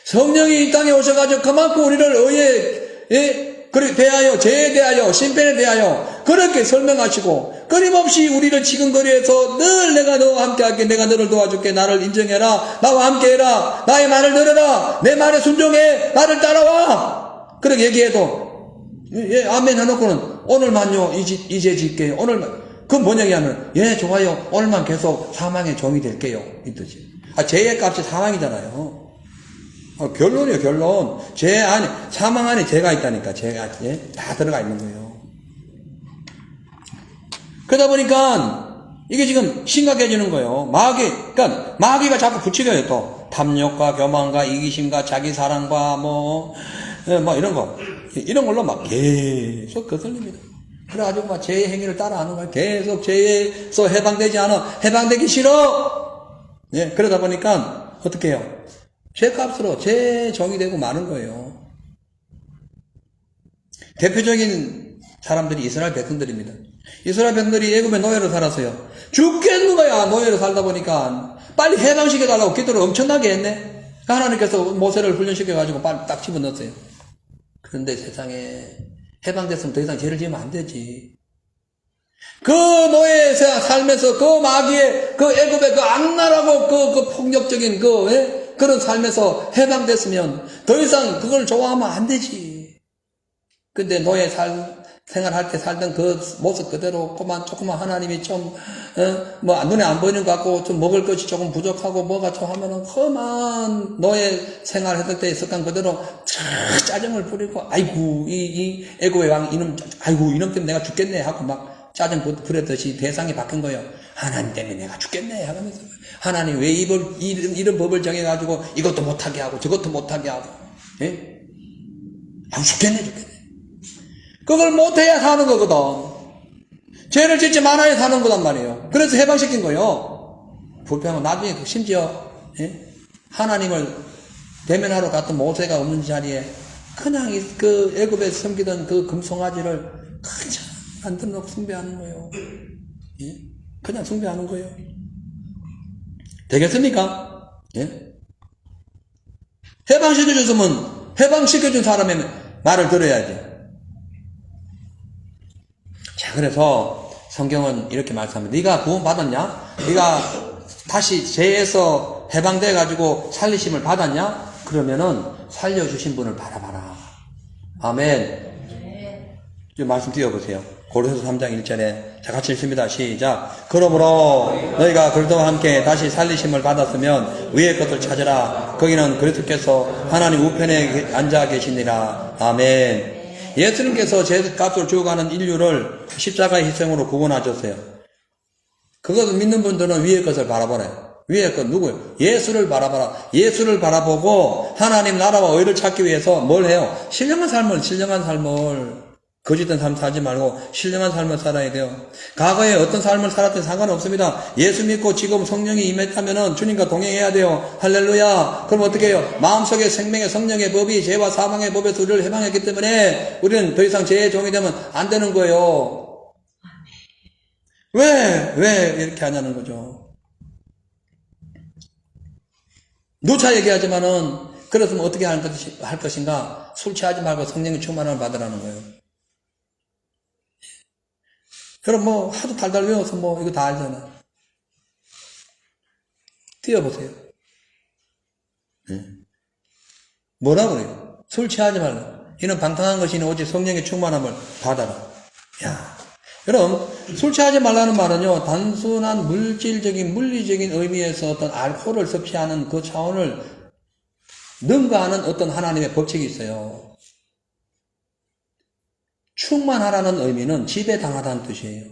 성령이 이 땅에 오셔가지고 그만큼 우리를 의에 대하여, 죄에 대하여, 신변에 대하여 그렇게 설명하시고 끊임없이 우리를 지근거리에서 늘 내가 너와 함께 할게, 내가 너를 도와줄게, 나를 인정해라, 나와 함께 해라, 나의 말을 들어라, 내 말에 순종해, 나를 따라와. 그렇게 얘기해도 예, 아멘 해놓고는 오늘만요 이 죄 짓게요. 오늘만. 그건 뭐냐고 하면, 예, 좋아요. 오늘만 계속 사망의 종이 될게요. 이 뜻이. 아, 죄의 값이 사망이잖아요. 결론이에요, 결론. 죄 안에, 사망 안에 죄가 있다니까. 죄가, 예? 다 들어가 있는 거예요. 그러다 보니까, 이게 지금 심각해지는 거예요. 그러니까, 마귀가 자꾸 부추겨요, 또. 탐욕과 교만과 이기심과 자기 사랑과 뭐 이런 거. 이런 걸로 막 계속 거슬립니다. 그래가지고 막 죄의 행위를 따라하는 거예요. 계속 죄에서 해방되지 않아. 해방되기 싫어. 예, 그러다 보니까 어떻게 해요? 죄값으로 죄 종이 되고 마는 거예요. 대표적인 사람들이 이스라엘 백성들입니다. 이스라엘 백성들이 애굽의 노예로 살았어요. 죽겠는 거야. 노예로 살다 보니까 빨리 해방시켜달라고 기도를 엄청나게 했네. 하나님께서 모세를 훈련시켜가지고 빨리 딱 집어넣었어요. 그런데 세상에 해방됐으면 더 이상 죄를 지으면 안 되지. 그 노예 삶에서 그 마귀의 그 애굽의 그 악랄하고 그 폭력적인 그런 삶에서 해방됐으면 더 이상 그걸 좋아하면 안 되지. 근데 노예 생활할 때 살던 그 모습 그대로 조그만 하나님이 좀 눈에 안 보이는 것 같고 좀 먹을 것이 조금 부족하고 뭐가 좀 하면은 험한 노예 생활했을 때 습관 그대로 짜증을 부리고 아이고 이 애고의 왕 이놈 때문에 내가 죽겠네 하고 막 짜증 부렸듯이 대상이 바뀐 거예요. 하나님 때문에 내가 죽겠네 하면서 하나님 왜 이런 법을 정해가지고 이것도 못하게 하고 저것도 못하게 하고 예? 죽겠네. 그걸 못해야 사는 거거든. 죄를 짓지 말아야 사는 거란 말이에요. 그래서 해방시킨 거예요. 불평하고 나중에 심지어 하나님을 대면하러 갔던 모세가 없는 자리에 그냥 그 애굽에 섬기던 그 금송아지를 그냥 만들어 놓고 숭배하는 거예요. 그냥 숭배하는 거예요. 되겠습니까? 해방시켜줬으면 해방시켜준 사람의 말을 들어야지. 자, 그래서 성경은 이렇게 말씀합니다. 네가 구원받았냐? 네가 다시 죄에서 해방돼 가지고 살리심을 받았냐? 그러면은 살려주신 분을 바라봐라. 아멘. 좀 말씀 띄워보세요. 고린도서 3장 1절에 자, 같이 읽습니다. 시작. 그러므로 너희가 그리스도와 함께 다시 살리심을 받았으면 위의 것을 찾으라. 거기는 그리스도께서 하나님 우편에 앉아 계시니라. 아멘. 예수님께서 죄값을 주고 가는 인류를 십자가의 희생으로 구원하셨어요. 그것을 믿는 분들은 위의 것을 바라보래요. 위의 것 누구예요? 예수를 바라봐라. 예수를 바라보고 하나님 나라와 의를 찾기 위해서 뭘 해요? 신령한 삶을 거짓된 삶 살지 말고 신령한 삶을 살아야 돼요. 과거에 어떤 삶을 살았든 상관없습니다. 예수 믿고 지금 성령이 임했다면 주님과 동행해야 돼요. 할렐루야. 그럼 어떻게 해요? 마음속에 생명의 성령의 법이 죄와 사망의 법에서 우리를 해방했기 때문에 우리는 더 이상 죄의 종이 되면 안 되는 거예요. 왜 이렇게 하냐는 거죠. 누차 얘기하지만은 그렇으면 어떻게 할 것인가? 술 취하지 말고 성령의 충만함을 받으라는 거예요. 여러분 하도 달달 외워서 이거 다 알잖아. 띄워보세요. 뭐라 그래요? 술 취하지 말라. 이는 방탕한 것이니 오직 성령의 충만함을 받아라. 야, 여러분 술 취하지 말라는 말은요 단순한 물리적인 의미에서 어떤 알코올을 섭취하는 그 차원을 능가하는 어떤 하나님의 법칙이 있어요. 충만하라는 의미는 지배당하다는 뜻이에요.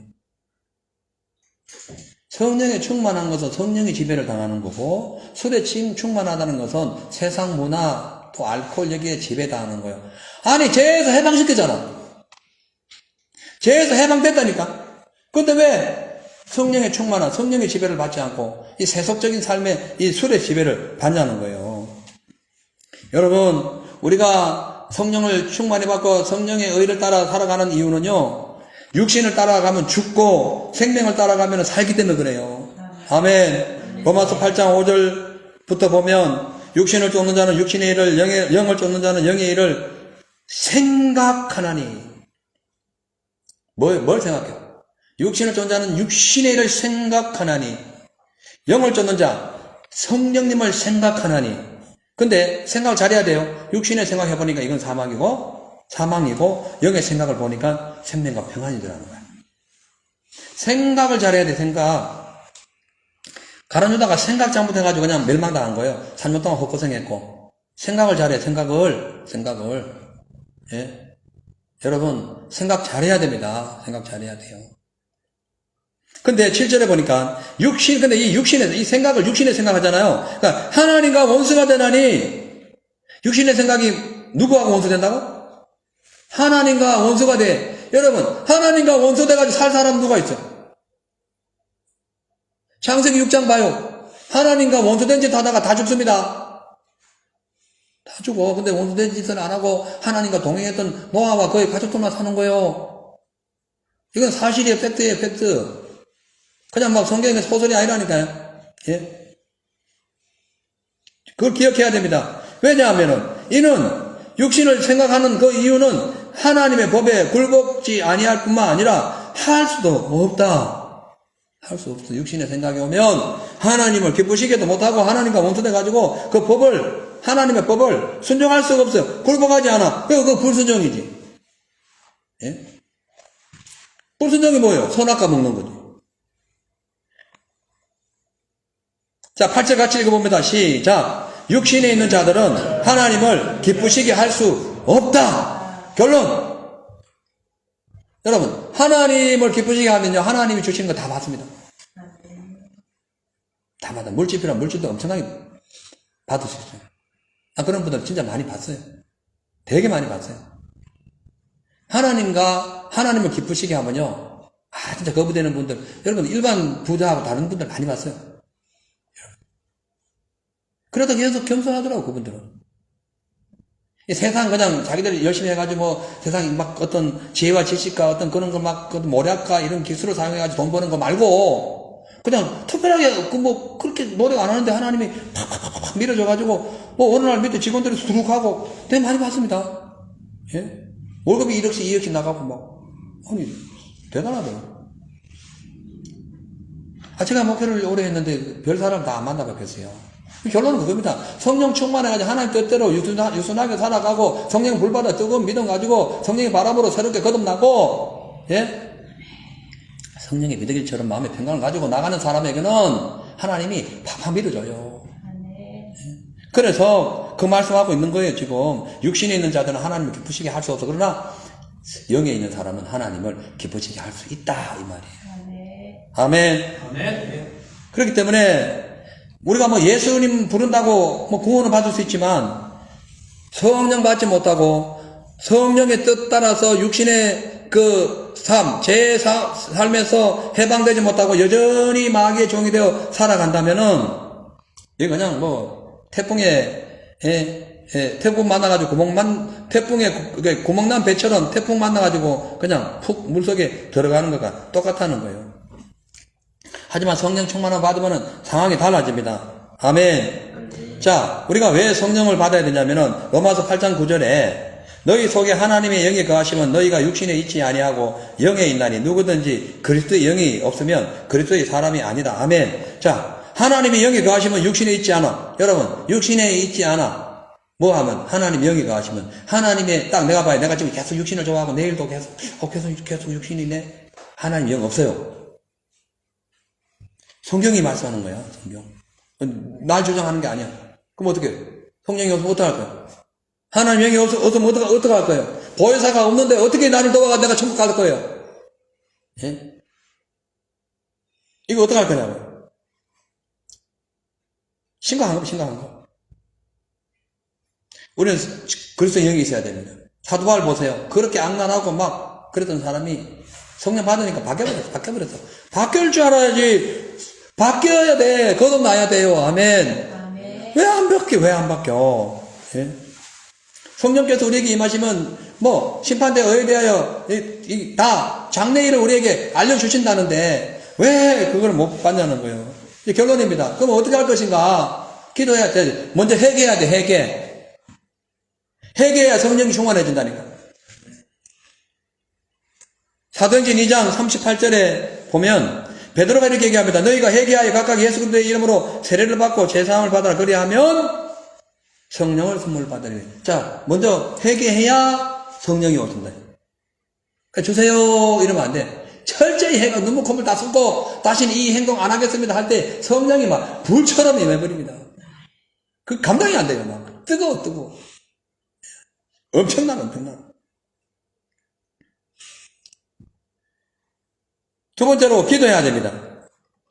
성령에 충만한 것은 성령의 지배를 당하는 거고, 술에 충만하다는 것은 세상 문화, 또 알코올 여기에 지배당하는 거예요. 아니, 죄에서 해방시키잖아. 죄에서 해방됐다니까. 근데 왜 성령에 충만한, 성령의 지배를 받지 않고, 이 세속적인 삶에 이 술의 지배를 받냐는 거예요. 여러분, 우리가 성령을 충만히 받고 성령의 의를 따라 살아가는 이유는요, 육신을 따라가면 죽고 생명을 따라가면 살기 때문에 그래요. 아멘. 로마서 8장 5절부터 보면 육신을 쫓는 자는 육신의 일을, 영을 쫓는 자는 영의 일을 생각하나니. 뭘 생각해요? 육신을 쫓는 자는 육신의 일을 생각하나니, 영을 쫓는 자 성령님을 생각하나니. 근데 생각을 잘해야 돼요. 육신의 생각해보니까 이건 사망이고 영의 생각을 보니까 생명과 평안이 들어가는 거야. 생각을 잘해야 돼. 생각. 가룟유다가 생각 잘못해가지고 그냥 멸망당한 거예요. 3년 동안 헛고생했고. 생각을 잘해. 생각을 여러분 생각 잘해야 됩니다. 생각 잘해야 돼요. 근데 7절에 보니까 근데 이 생각을 육신의 생각하잖아요. 그러니까 하나님과 원수가 되나니, 육신의 생각이 누구하고 원수된다고? 하나님과 원수가 돼. 여러분, 하나님과 원수 돼가지고 살 사람 누가 있어? 창세기 6장 봐요. 하나님과 원수된 짓 하다가 다 죽습니다. 다 죽어. 근데 원수된 짓을 안 하고 하나님과 동행했던 노아와 그의 가족들만 사는 거예요. 이건 사실이에요. 팩트예요. 팩트. 그냥 성경의 소설이 아니라니까요. 예? 그걸 기억해야 됩니다. 왜냐하면은 이는 육신을 생각하는 그 이유는 하나님의 법에 굴복지 아니할 뿐만 아니라 할 수도 없다. 할 수 없어. 육신의 생각이 오면 하나님을 기쁘시게도 못하고 하나님과 원수돼 가지고 하나님의 법을 순종할 수가 없어요. 굴복하지 않아. 그거 불순종이지. 예? 불순종이 뭐예요? 선악과 먹는 거지. 자, 8절 같이 읽어봅니다. 시작. 육신에 있는 자들은 하나님을 기쁘시게 할 수 없다. 결론. 여러분, 하나님을 기쁘시게 하면요, 하나님이 주시는 거 다 받습니다. 다 받아. 물질이란 물질도 엄청나게 받을 수 있어요. 그런 분들 진짜 많이 봤어요. 되게 많이 봤어요. 하나님을 기쁘시게 하면요, 진짜 거부되는 분들, 여러분, 일반 부자하고 다른 분들 많이 봤어요. 그러다 계속 겸손하더라고, 그분들은. 이 세상 그냥 자기들 열심히 해가지고 세상에 막 어떤 지혜와 지식과 어떤 그런 거 막 모략과 이런 기술을 사용해가지고 돈 버는 거 말고 그냥 특별하게 그렇게 노력 안 하는데 하나님이 팍팍팍팍 밀어줘가지고 어느 날 밑에 직원들이 수룩 하고 되게 많이 봤습니다. 예? 월급이 1억씩 2억씩 나가고 아니 대단하더라고요. 제가 목회를 오래 했는데 별 사람 다 안 만나봤겠어요. 결론은 그겁니다. 성령 충만해가지고 하나님 뜻대로 유순하게 살아가고 성령 불받아 뜨거운 믿음 가지고 성령의 바람으로 새롭게 거듭나고 성령의 비둘기처럼 마음의 평강을 가지고 나가는 사람에게는 하나님이 팍팍 밀어줘요. 그래서 그 말씀하고 있는 거예요. 지금 육신에 있는 자들은 하나님을 기쁘시게 할 수 없어. 그러나 영에 있는 사람은 하나님을 기쁘시게 할 수 있다 이 말이에요. 아멘. 아멘. 그렇기 때문에 우리가 예수님 부른다고 구원을 받을 수 있지만 성령 받지 못하고 성령의 뜻 따라서 육신의 그 삶, 제 삶에서 해방되지 못하고 여전히 마귀의 종이 되어 살아간다면은 이게 그냥 태풍 만나가지고 태풍에 구멍난 배처럼 태풍 만나가지고 그냥 푹 물속에 들어가는 것과 똑같다는 거예요. 하지만 성령 충만을 받으면 상황이 달라집니다. 아멘. 자, 우리가 왜 성령을 받아야 되냐면은 로마서 8장 9절에 너희 속에 하나님의 영이 거하시면 너희가 육신에 있지 아니하고 영에 있나니 누구든지 그리스도의 영이 없으면 그리스도의 사람이 아니다. 아멘. 자, 하나님의 영이 거하시면 육신에 있지 않아. 여러분, 육신에 있지 않아. 뭐 하면 하나님 영이 거하시면 하나님의 딱 내가 봐요. 내가 지금 계속 육신을 좋아하고 내일도 계속 육신이네. 하나님 영 없어요. 성경이 말씀하는 거야, 성경. 날 주장하는 게 아니야. 그럼 어떻게 해? 성령이 없으면 어떡할 거야? 하나님 영이 없으면 어떡할 거예요? 보혜사가 없는데 어떻게 나를 도와가 내가 천국 갈 거예요? 예? 이거 어떡할 거냐고요? 심각한 거. 우리는 그리스도 영이 있어야 됩니다. 사도 바울 보세요. 그렇게 악랄하고 막 그랬던 사람이 성령 받으니까 바뀌어버렸어. 바뀔 줄 알아야지. 바뀌어야 돼. 거듭나야 돼요. 아멘. 왜 안 바뀌어? 예? 성령께서 우리에게 임하시면 심판대 의에 대하여 다 장래일을 우리에게 알려주신다는데 왜 그걸 못 받냐는 거예요. 이제 결론입니다. 그럼 어떻게 할 것인가? 기도해야 돼. 먼저 회개해야 돼. 회개해야 성령이 충만해진다니까. 사도행전 2장 38절에 보면 베드로가 이렇게 얘기합니다. 너희가 회개하여 각각 예수 그리스도의 이름으로 세례를 받고 제사함을 받아라. 그리하면 성령을 선물 받으리니. 자, 먼저 회개해야 성령이 오신다. 주세요 이러면 안 돼. 철저히 해가 눈물 콧물 다 쏟고 다시는 이 행동 안 하겠습니다 할 때 성령이 막 불처럼 임해버립니다. 그 감당이 안 돼요. 막 뜨거워. 엄청나. 두 번째로 기도해야 됩니다.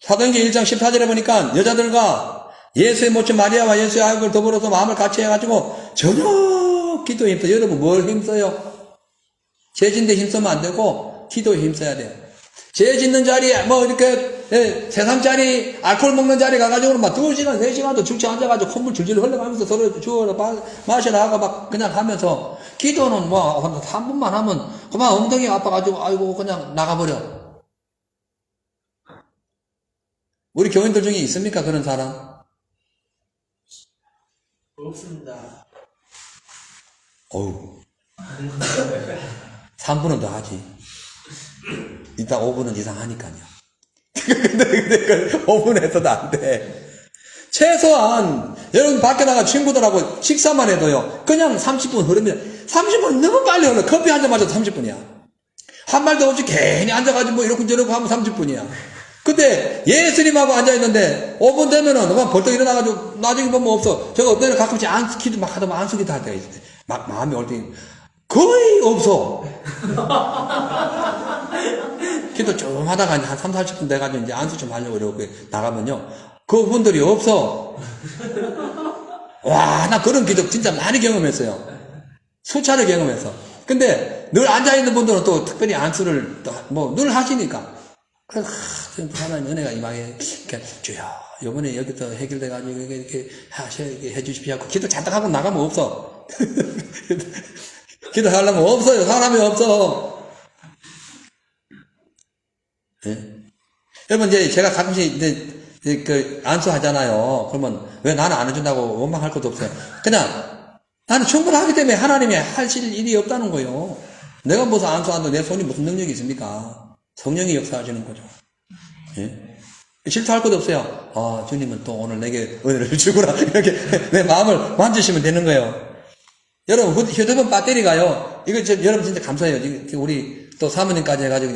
사도행전 1장 14절에 보니까 여자들과 예수의 모친 마리아와 예수의 아역을 더불어서 마음을 같이 해가지고 전혀 기도에 힘써요. 여러분 뭘 힘써요? 죄 짓는데 힘쓰면 안 되고 기도에 힘써야 돼요. 죄 짓는 자리 이렇게 세상짜리 알코올 먹는 자리 가가지고 막 2시간 3시간도 죽지 앉아가지고 콧물 줄줄 흘러가면서 서로 주워라 마시라 하고 막 그냥 하면서 기도는 3분만 하면 그만 엉덩이가 아파가지고 아이고 그냥 나가버려. 우리 교인들 중에 있습니까? 그런 사람? 없습니다. 어우. 3분은 더 하지. 이따 5분은 이상 하니까요. 근데 5분 해서도 안 돼. 최소한, 여러분 밖에 나가 친구들하고 식사만 해도요, 그냥 30분 흐릅니다. 30분 너무 빨리 흘러. 커피 한 잔 마셔도 30분이야. 한 말도 없이 괜히 앉아가지고 이러고 저러고 하면 30분이야. 근데 예수님하고 앉아있는데 5분 되면은 그만 벌떡 일어나가지고 나중에 보면 없어. 제가 어떤 애 가끔씩 기도 막 하다 보면 안수기도 할 때가 있을 때 막 마음이 올 때 거의 없어. 기도 좀 하다가 한 3, 40분 돼가지고 이제 안수 좀 하려고 이러고 나가면요 그분들이 없어. 와, 나 그런 기도 진짜 많이 경험했어요. 수차례 경험해서. 근데 늘 앉아있는 분들은 또 특별히 안수를 늘 하시니까 그래서 하나님 은혜가 임하게 주여 이번에 여기서 해결돼가지고 이렇게 해주십시오 하고 기도 잔뜩 하고 나가면 없어. 기도하려면 없어요. 사람이 없어. 예? 여러분 이제 제가 가끔씩 이제 안수하잖아요. 그러면 왜 나는 안 해준다고 원망할 것도 없어요. 그냥 나는 충분하기 때문에 하나님이 하실 일이 없다는 거예요. 내가 무슨 안수한다고 내 손이 무슨 능력이 있습니까? 성령이 역사하시는 거죠. 예? 질투할 것도 없어요. 아, 주님은 또 오늘 내게 은혜를 주구나. 이렇게 내 마음을 만지시면 되는 거예요. 여러분, 휴대폰 배터리가요. 이거 여러분 진짜 감사해요. 우리 또 사모님까지 해가지고,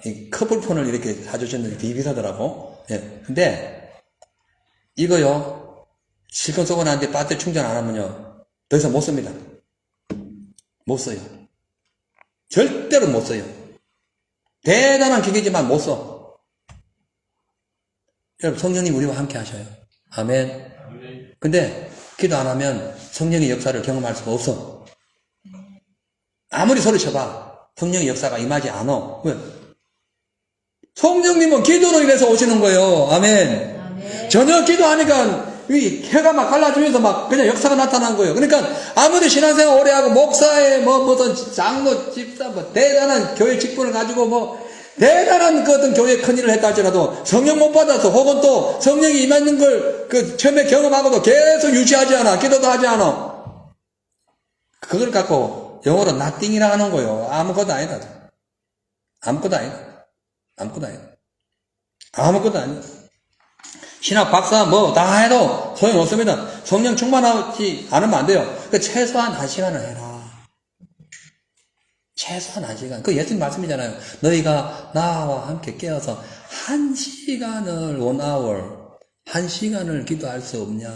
이 커플폰을 이렇게 사주셨는데 되게 비싸더라고. 예. 근데, 이거요. 실컷 쓰고 나는데 배터리 충전 안 하면요. 더 이상 못 씁니다. 못 써요. 절대로 못 써요. 대단한 기계지만 못 써. 여러분, 성령님 우리와 함께 하셔요. 아멘. 근데, 기도 안 하면 성령의 역사를 경험할 수가 없어. 아무리 소리쳐봐. 성령의 역사가 임하지 않아. 왜? 성령님은 기도로 인해서 오시는 거예요. 아멘. 아멘. 전혀 기도하니까 이 혀가 막 갈라지면서 막 그냥 역사가 나타난 거예요. 그러니까 아무리 신앙생활 오래 하고 목사에 무슨 장로 집사 대단한 교회 직분을 가지고 대단한 그 어떤 교회 큰 일을 했다 할지라도 성령 못 받아서 혹은 또 성령이 임하는 걸 처음에 경험하고도 계속 유지하지 않아. 기도도 하지 않아. 그걸 갖고 영어로 nothing이라 하는 거예요. 아무것도 아니다. 아무것도 아니다. 아무것도 아니다. 아무것도 아니다. 신학 박사 다 해도 소용없습니다. 성령 충만하지 않으면 안 돼요. 최소한 1시간을 해라. 최소한 1시간. 그 예수님 말씀이잖아요. 너희가 나와 함께 깨어서 1시간을 1hour 1시간을 기도할 수 없냐.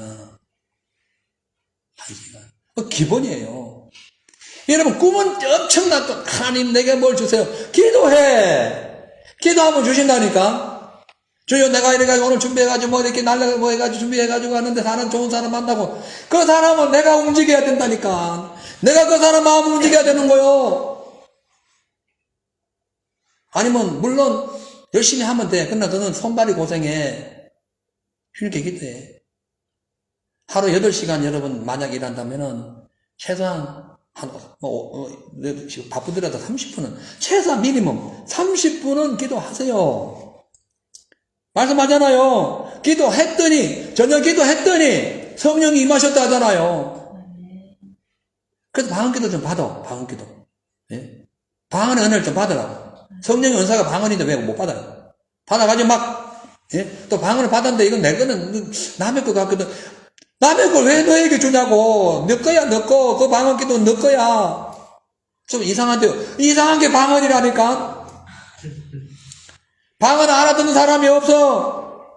1시간. 기본이에요. 여러분 꿈은 엄청나고 하나님 내게 뭘 주세요. 기도해. 기도하면 주신다니까. 주여 내가 이래가지고 오늘 준비해가지고 이렇게 날라가 해가지고 준비해가지고 하는데 사람 좋은 사람 만나고 그 사람은 내가 움직여야 된다니까. 내가 그 사람 마음을 움직여야 되는 거요. 아니면 물론 열심히 하면 돼. 그러나 너는 손발이 고생해. 휴게 기도해. 하루 8시간 여러분 만약 일한다면은 최소한 바쁘더라도 30분은 최소한 미니멈 30분은 기도하세요. 말씀하잖아요. 기도했더니 저녁 기도했더니 성령이 임하셨다 하잖아요. 그래서 방언기도 좀 받아. 방언기도. 예? 방언의 은혜를 좀 받으라고. 성령의 은사가 방언인데 왜 못 받아요? 받아가지고 또 방언을 받았는데 이건 내 거는 남의 거 같거든. 남의 걸 왜 너에게 주냐고. 너 거야, 너 거. 그 방언기도 너 거야. 좀 이상한데요. 이상한 게 방언이라니까. 방언 알아듣는 사람이 없어.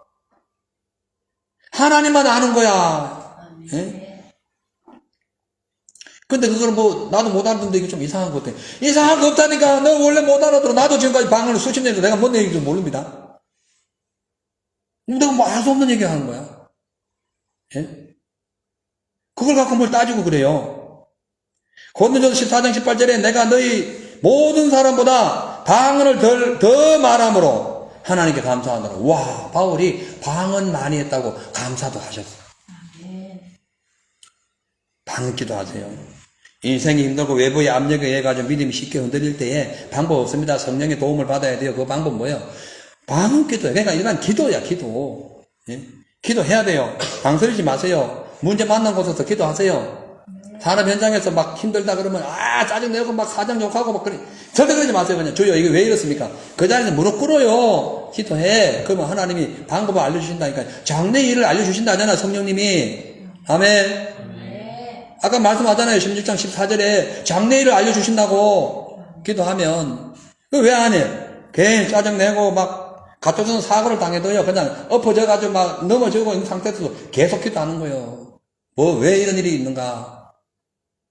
하나님만 아는 거야. 예? 근데 그걸 나도 못 알아듣는데 이게 좀 이상한 것 같아. 이상한 거 없다니까. 너 원래 못 알아들어. 나도 지금까지 방언을 수십 년에서 내가 뭔 얘기인지 모릅니다. 내가 알 수 없는 얘기 하는 거야. 예? 그걸 갖고 뭘 따지고 그래요. 고린도전서 14장 18절에 내가 너희 모든 사람보다 방언을 더 말함으로 하나님께 감사한다고. 와, 바울이 방언 많이 했다고 감사도 하셨어요. 방언 기도하세요. 인생이 힘들고 외부의 압력에 의해 가지고 믿음이 쉽게 흔들릴 때에 방법 없습니다. 성령의 도움을 받아야 돼요. 그 방법 뭐예요? 방언 기도예요. 그러니까 일반 기도야, 기도. 예? 기도해야 돼요. 방설이지 마세요. 문제 만난 곳에서 기도하세요. 산업 현장에서 막 힘들다 그러면 짜증내고 막 사장 욕하고 막 그래. 절대 그러지 마세요. 그냥 주여 이게 왜 이렇습니까? 그 자리에서 무릎 꿇어요. 기도해. 그러면 하나님이 방법을 알려주신다니까. 장래 일을 알려주신다잖아 성령님이. 아멘. 아까 말씀하잖아요. 16장 14절에 장래 일을 알려주신다고. 기도하면 왜 안 해? 괜히 짜증내고 막 가족은 사고를 당해도요. 그냥 엎어져가지고 막 넘어지고 있는 상태에서도 계속 기도하는 거예요. 왜 이런 일이 있는가?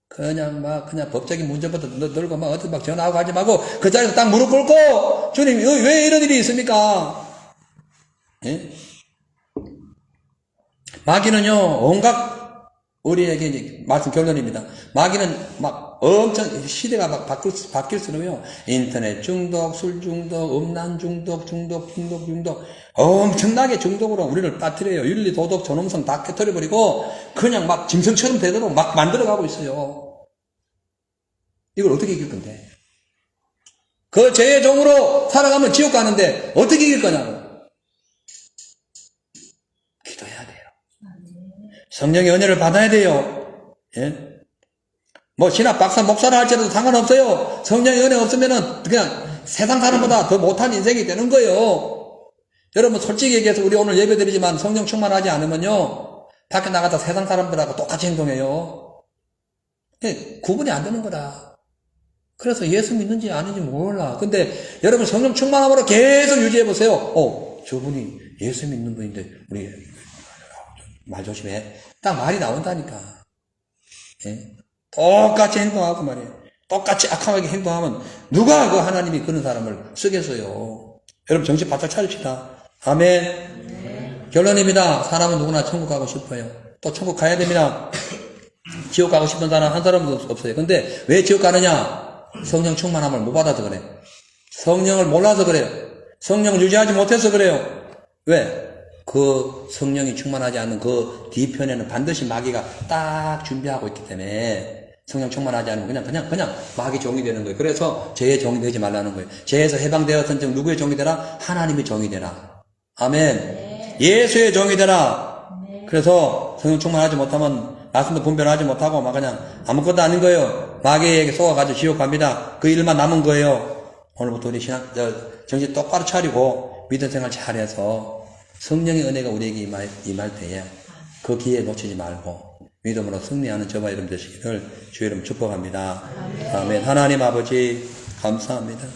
그냥 법적인 문제부터 늘고 어디 전화하고 하지 말고 그 자리에서 딱 무릎 꿇고 주님 왜 이런 일이 있습니까? 예? 마귀는요 온갖 우리에게 이제 말씀 결론입니다. 마귀는 막 엄청 시대가 막 바뀔수록요. 인터넷 중독, 술 중독, 음란 중독, 중독 엄청나게 중독으로 우리를 빠뜨려요. 윤리, 도덕, 존엄성 다 깨뜨려버리고 그냥 막 짐승처럼 되도록 막 만들어가고 있어요. 이걸 어떻게 이길 건데? 그 죄의 종으로 살아가면 지옥 가는데 어떻게 이길 거냐고. 기도해야 돼요. 성령의 은혜를 받아야 돼요. 예? 뭐 신학 박사 목사를 할지라도 상관없어요. 성령의 은혜 없으면은 그냥 세상 사람보다 더 못한 인생이 되는 거예요. 여러분 솔직히 얘기해서 우리 오늘 예배드리지만 성령 충만하지 않으면요 밖에 나가다 세상 사람들하고 똑같이 행동해요. 구분이 안 되는 거다. 그래서 예수 믿는지 아닌지 몰라. 근데 여러분 성령 충만함으로 계속 유지해 보세요. 저분이 예수 믿는 분인데 우리 말 조심해. 딱 말이 나온다니까. 예? 똑같이 행동하고 말이에요. 똑같이 악하게 행동하면 누가 그 하나님이 그런 사람을 쓰겠어요. 여러분 정신 바짝 차립시다. 아멘. 결론입니다. 사람은 누구나 천국 가고 싶어요. 또 천국 가야 됩니다. 지옥 가고 싶은 사람 한 사람도 없어요. 근데 왜 지옥 가느냐? 성령 충만함을 못 받아서 그래요. 성령을 몰라서 그래요. 성령을 유지하지 못해서 그래요. 왜? 그 성령이 충만하지 않는 그 뒤편에는 반드시 마귀가 딱 준비하고 있기 때문에 성령 충만하지 않으면 그냥 마귀 종이 되는 거예요. 그래서 죄의 종이 되지 말라는 거예요. 죄에서 해방되었던 즉 누구의 종이 되라? 하나님의 종이 되라. 아멘. 네. 예수의 종이 되라. 네. 그래서 성령 충만하지 못하면 말씀도 분별하지 못하고 막 그냥 아무것도 아닌 거예요. 마귀에게 속아가지고 지옥 갑니다. 그 일만 남은 거예요. 오늘부터 우리 정신 똑바로 차리고 믿음 생활 잘해서 성령의 은혜가 우리에게 임할 때에 그 기회 놓치지 말고 믿음으로 승리하는 저와 여러분 되시기를 주의 이름 축복합니다. 아멘. 하나님 아버지 감사합니다.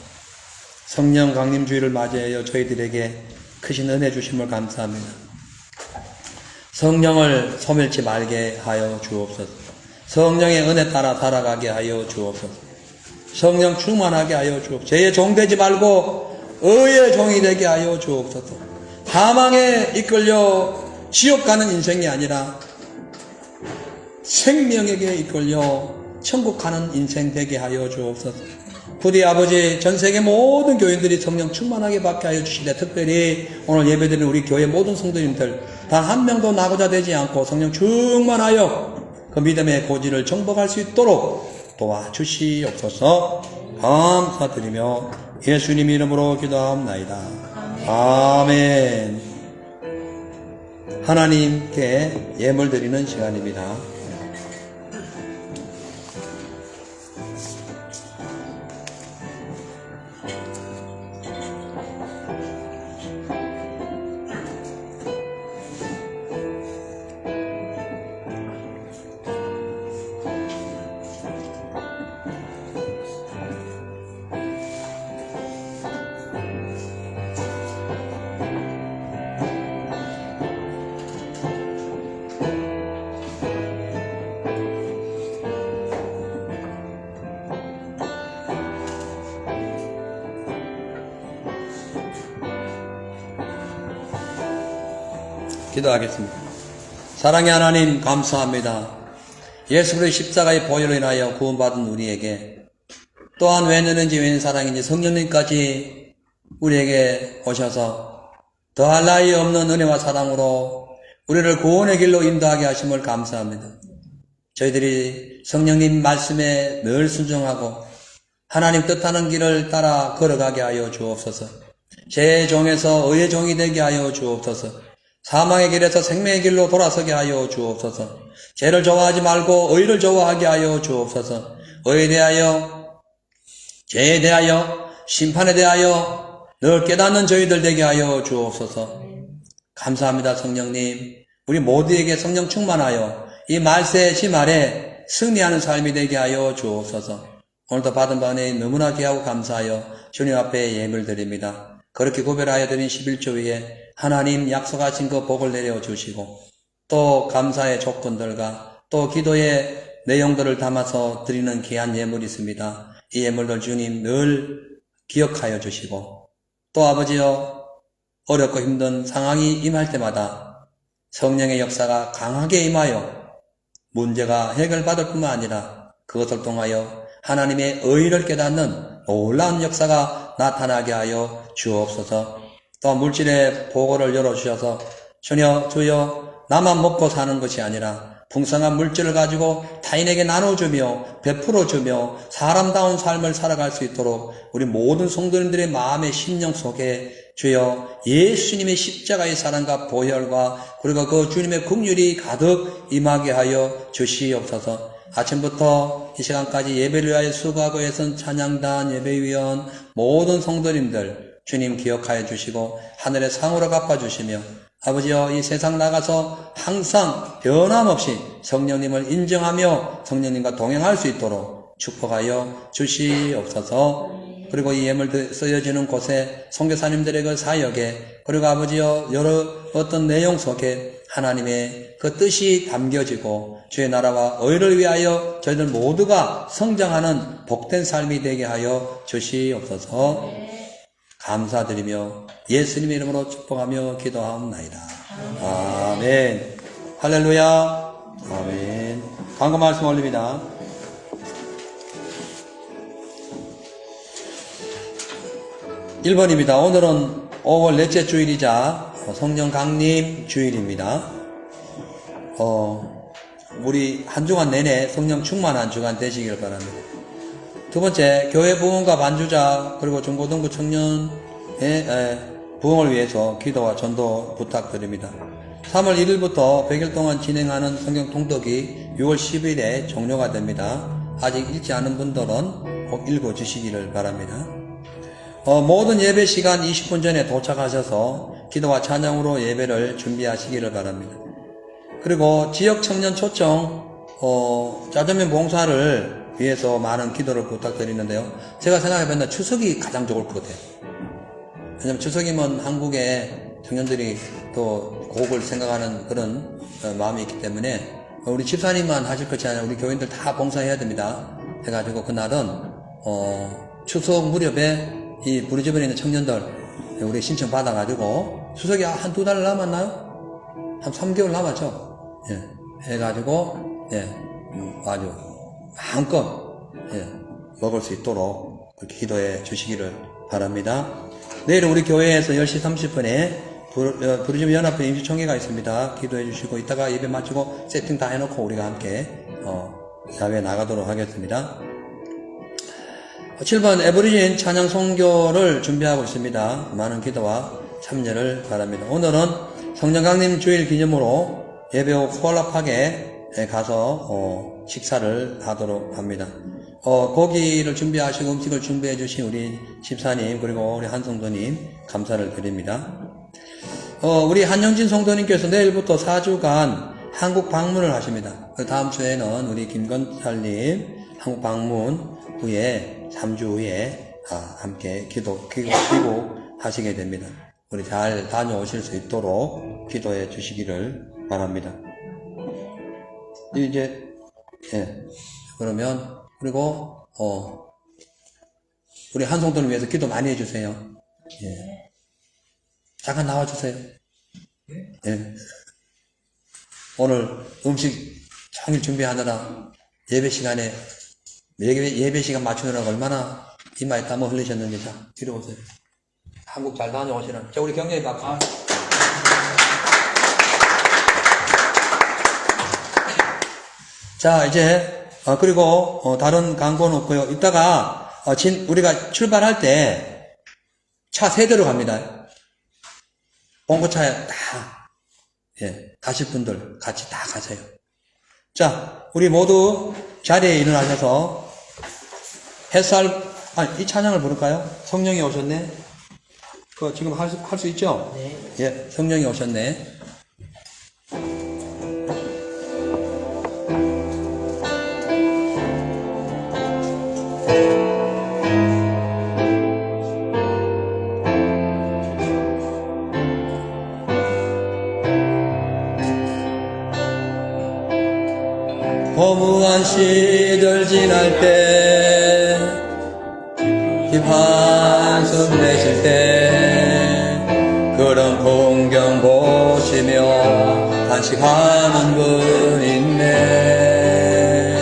성령 강림 주일을 맞이하여 저희들에게 크신 은혜 주심을 감사합니다. 성령을 소멸치 말게 하여 주옵소서. 성령의 은혜 따라 살아가게 하여 주옵소서. 성령 충만하게 하여 주옵소서. 죄의 종 되지 말고 의의 종이 되게 하여 주옵소서. 사망에 이끌려 지옥 가는 인생이 아니라 생명에게 이끌려 천국 가는 인생 되게 하여 주옵소서. 부디 아버지 전 세계 모든 교인들이 성령 충만하게 받게 하여 주시되 특별히 오늘 예배드리는 우리 교회 모든 성도님들 단 한 명도 나고자 되지 않고 성령 충만하여 그 믿음의 고지를 정복할 수 있도록 도와주시옵소서. 감사드리며 예수님 이름으로 기도하옵나이다. 아멘. 하나님께 예물 드리는 시간입니다. 기도하겠습니다. 사랑의 하나님 감사합니다. 예수 그리스도의 십자가의 보혈로 인하여 구원받은 우리에게 또한 웬은혜인지 웬 사랑인지 성령님까지 우리에게 오셔서 더할 나위 없는 은혜와 사랑으로 우리를 구원의 길로 인도하게 하심을 감사합니다. 저희들이 성령님 말씀에 늘 순종하고 하나님 뜻하는 길을 따라 걸어가게 하여 주옵소서. 죄의 종에서 의의 종이 되게 하여 주옵소서. 사망의 길에서 생명의 길로 돌아서게 하여 주옵소서. 죄를 좋아하지 말고 의를 좋아하게 하여 주옵소서. 의에 대하여, 죄에 대하여, 심판에 대하여 늘 깨닫는 저희들 되게 하여 주옵소서. 감사합니다. 성령님. 우리 모두에게 성령 충만하여 이 말세 시말에 승리하는 삶이 되게 하여 주옵소서. 오늘도 받은 바 은혜 너무나 귀하고 감사하여 주님 앞에 예물 드립니다. 그렇게 구별하여 드린 11조 위에 하나님 약속하신 그 복을 내려주시고 또 감사의 조건들과 또 기도의 내용들을 담아서 드리는 귀한 예물이 있습니다. 이 예물들 주님 늘 기억하여 주시고 또 아버지여 어렵고 힘든 상황이 임할 때마다 성령의 역사가 강하게 임하여 문제가 해결받을 뿐만 아니라 그것을 통하여 하나님의 의를 깨닫는 놀라운 역사가 나타나게 하여 주옵소서. 또 물질의 보고를 열어주셔서 주여 나만 먹고 사는 것이 아니라 풍성한 물질을 가지고 타인에게 나눠주며 베풀어주며 사람다운 삶을 살아갈 수 있도록 우리 모든 성도님들의 마음의 심령 속에 주여 예수님의 십자가의 사랑과 보혈과 그리고 그 주님의 긍휼이 가득 임하게 하여 주시옵소서. 아침부터 이 시간까지 예배를 위하여 수고하고 애쓴 찬양단, 예배위원, 모든 성도님들 주님 기억하여 주시고 하늘의 상으로 갚아주시며 아버지여 이 세상 나가서 항상 변함없이 성령님을 인정하며 성령님과 동행할 수 있도록 축복하여 주시옵소서. 그리고 이 예물 쓰여지는 곳에 선교사님들의 그 사역에 그리고 아버지여 여러 어떤 내용 속에 하나님의 그 뜻이 담겨지고 주의 나라와 의를 위하여 저희들 모두가 성장하는 복된 삶이 되게 하여 주시옵소서. 감사드리며 예수님의 이름으로 축복하며 기도하옵나이다. 아멘. 할렐루야. 아멘. 광고 말씀 올립니다. 1번입니다. 오늘은 5월 넷째 주일이자 성령 강림 주일입니다. 우리 한 주간 내내 성령 충만한 주간 되시길 바랍니다. 두 번째, 교회 부흥과 반주자 그리고 중고등부 청년의 부흥을 위해서 기도와 전도 부탁드립니다. 3월 1일부터 100일 동안 진행하는 성경 통독이 6월 10일에 종료가 됩니다. 아직 읽지 않은 분들은 꼭 읽어주시기를 바랍니다. 모든 예배 시간 20분 전에 도착하셔서 기도와 찬양으로 예배를 준비하시기를 바랍니다. 그리고 지역 청년 초청 짜장면 봉사를 위해서 많은 기도를 부탁드리는데요. 제가 생각해봤는데 추석이 가장 좋을 것 같아요. 왜냐면 추석이면 한국의 청년들이 또 곡을 생각하는 그런 마음이 있기 때문에 우리 집사님만 하실 것이 아니라 우리 교인들 다 봉사해야 됩니다. 해가지고 그날은 추석 무렵에 이 부르짖어 있는 청년들 우리 신청 받아가지고 추석이 한 2달 남았나요? 한 3개월 남았죠? 예. 해가지고 아주 마음껏 먹을 수 있도록 그렇게 기도해 주시기를 바랍니다. 내일은 우리 교회에서 10시 30분에 부르짖어 연합회 임시총회가 있습니다. 기도해 주시고 이따가 예배 마치고 세팅 다 해놓고 우리가 함께 야외에 나가도록 하겠습니다. 7번 에버리진 찬양 선교를 준비하고 있습니다. 많은 기도와 참여를 바랍니다. 오늘은 성령 강림 주일 기념으로 예배 후 코알라팍에 가서 식사를 하도록 합니다. 고기를 준비하시고 음식을 준비해 주신 우리 집사님 그리고 우리 한 성도님 감사를 드립니다. 우리 한영진 성도님께서 내일부터 4주간 한국 방문을 하십니다. 그 다음 주에는 우리 김건철님 한국 방문 후에 3주 후에 함께 기도 하시게 됩니다. 우리 잘 다녀오실 수 있도록 기도해 주시기를 바랍니다. 이제 그러면 그리고 우리 한성도를 위해서 기도 많이 해주세요. 잠깐 나와주세요. 오늘 음식 종일 준비하느라 예배 시간에 예배 시간 맞추느라고 얼마나 이마에 땀을 흘리셨는지. 자, 뒤로 오세요. 한국 잘 다녀오시라. 자, 우리 경례 박수. 자, 이제 그리고 다른 광고는 없고요. 이따가 우리가 출발할 때 차 3대로 갑니다. 봉고차에 다 가실 분들 같이 다 가세요. 자, 우리 모두 자리에 일어나셔서 이 찬양을 부를까요? 성령이 오셨네. 그거 지금 할 수 있죠? 네. 성령이 오셨네. 허무한 시절 지날 때 한숨 내쉴 때 그런 풍경 보시며 단식하는 분 있네.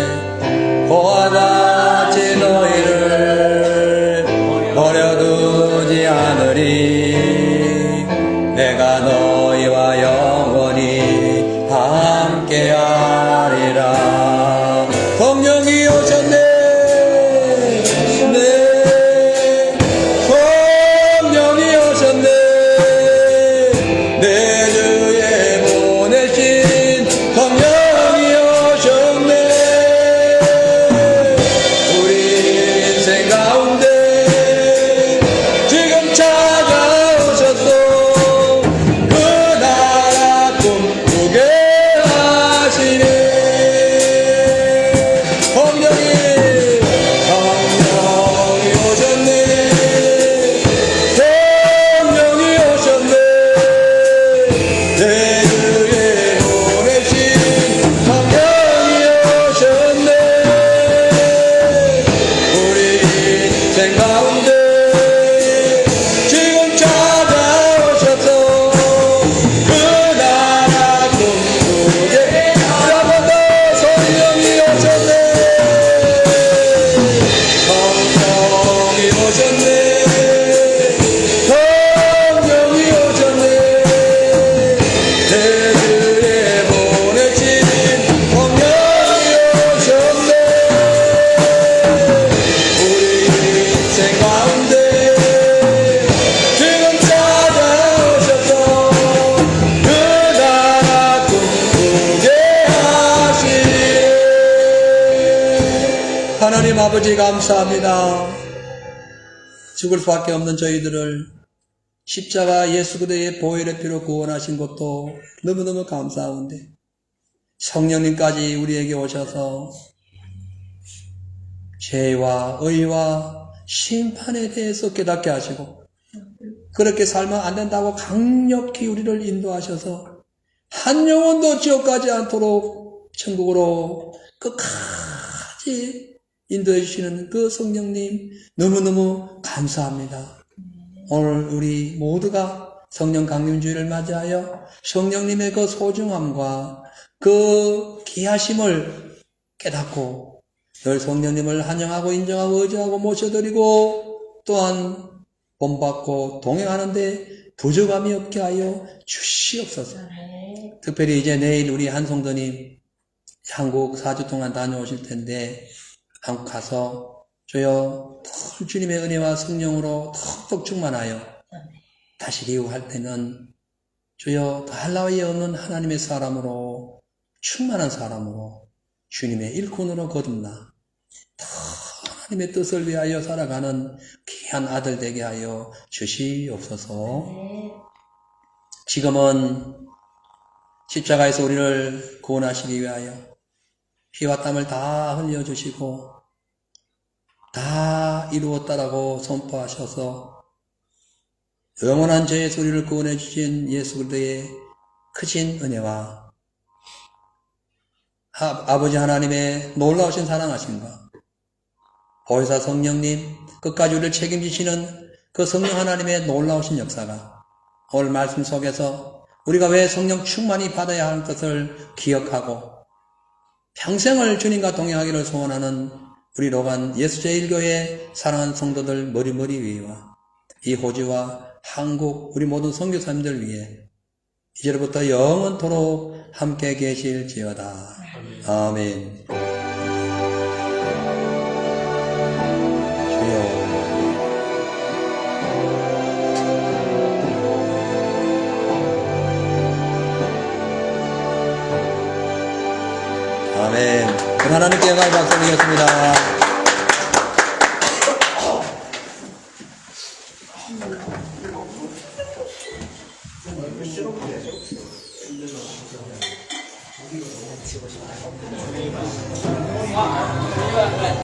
아버지 감사합니다. 죽을 수밖에 없는 저희들을 십자가 예수 그리스도의 보혈의 피로 구원하신 것도 너무너무 감사한데 성령님까지 우리에게 오셔서 죄와 의와 심판에 대해서 깨닫게 하시고 그렇게 살면 안 된다고 강력히 우리를 인도하셔서 한 영혼도 지옥 가지 않도록 천국으로 끝까지 인도해 주시는 그 성령님 너무너무 감사합니다. 오늘 우리 모두가 성령 강림주의를 맞이하여 성령님의 그 소중함과 그 귀하심을 깨닫고 늘 성령님을 환영하고 인정하고 의지하고 모셔드리고 또한 본받고 동행하는데 부족함이 없게 하여 주시옵소서. 특별히 이제 내일 우리 한성도님 한국 4주 동안 다녀오실 텐데 한국 가서 주여 주님의 은혜와 성령으로 톡톡 충만하여 다시 리우할 때는 주여 더할 나위 없는 하나님의 사람으로 충만한 사람으로 주님의 일꾼으로 거듭나 더 하나님의 뜻을 위하여 살아가는 귀한 아들 되게 하여 주시옵소서. 지금은 십자가에서 우리를 구원하시기 위하여 피와 땀을 다 흘려주시고 다 이루었다라고 선포하셔서 영원한 죄의 소리를 구원해 주신 예수 그리스도의 크신 은혜와 아버지 하나님의 놀라우신 사랑하심과 보혜사 성령님 끝까지 우리를 책임지시는 그 성령 하나님의 놀라우신 역사가 오늘 말씀 속에서 우리가 왜 성령 충만히 받아야 하는 것을 기억하고 평생을 주님과 동행하기를 소원하는 우리 로간 예수제일교회 사랑하는 성도들 머리머리 위와 이 호주와 한국 우리 모든 선교사님들 위해 이제부터 영원토록 함께 계실지어다. 아멘. 주여 아멘. 하나님께 영광을 박수드리겠습니다. 치고 싶다.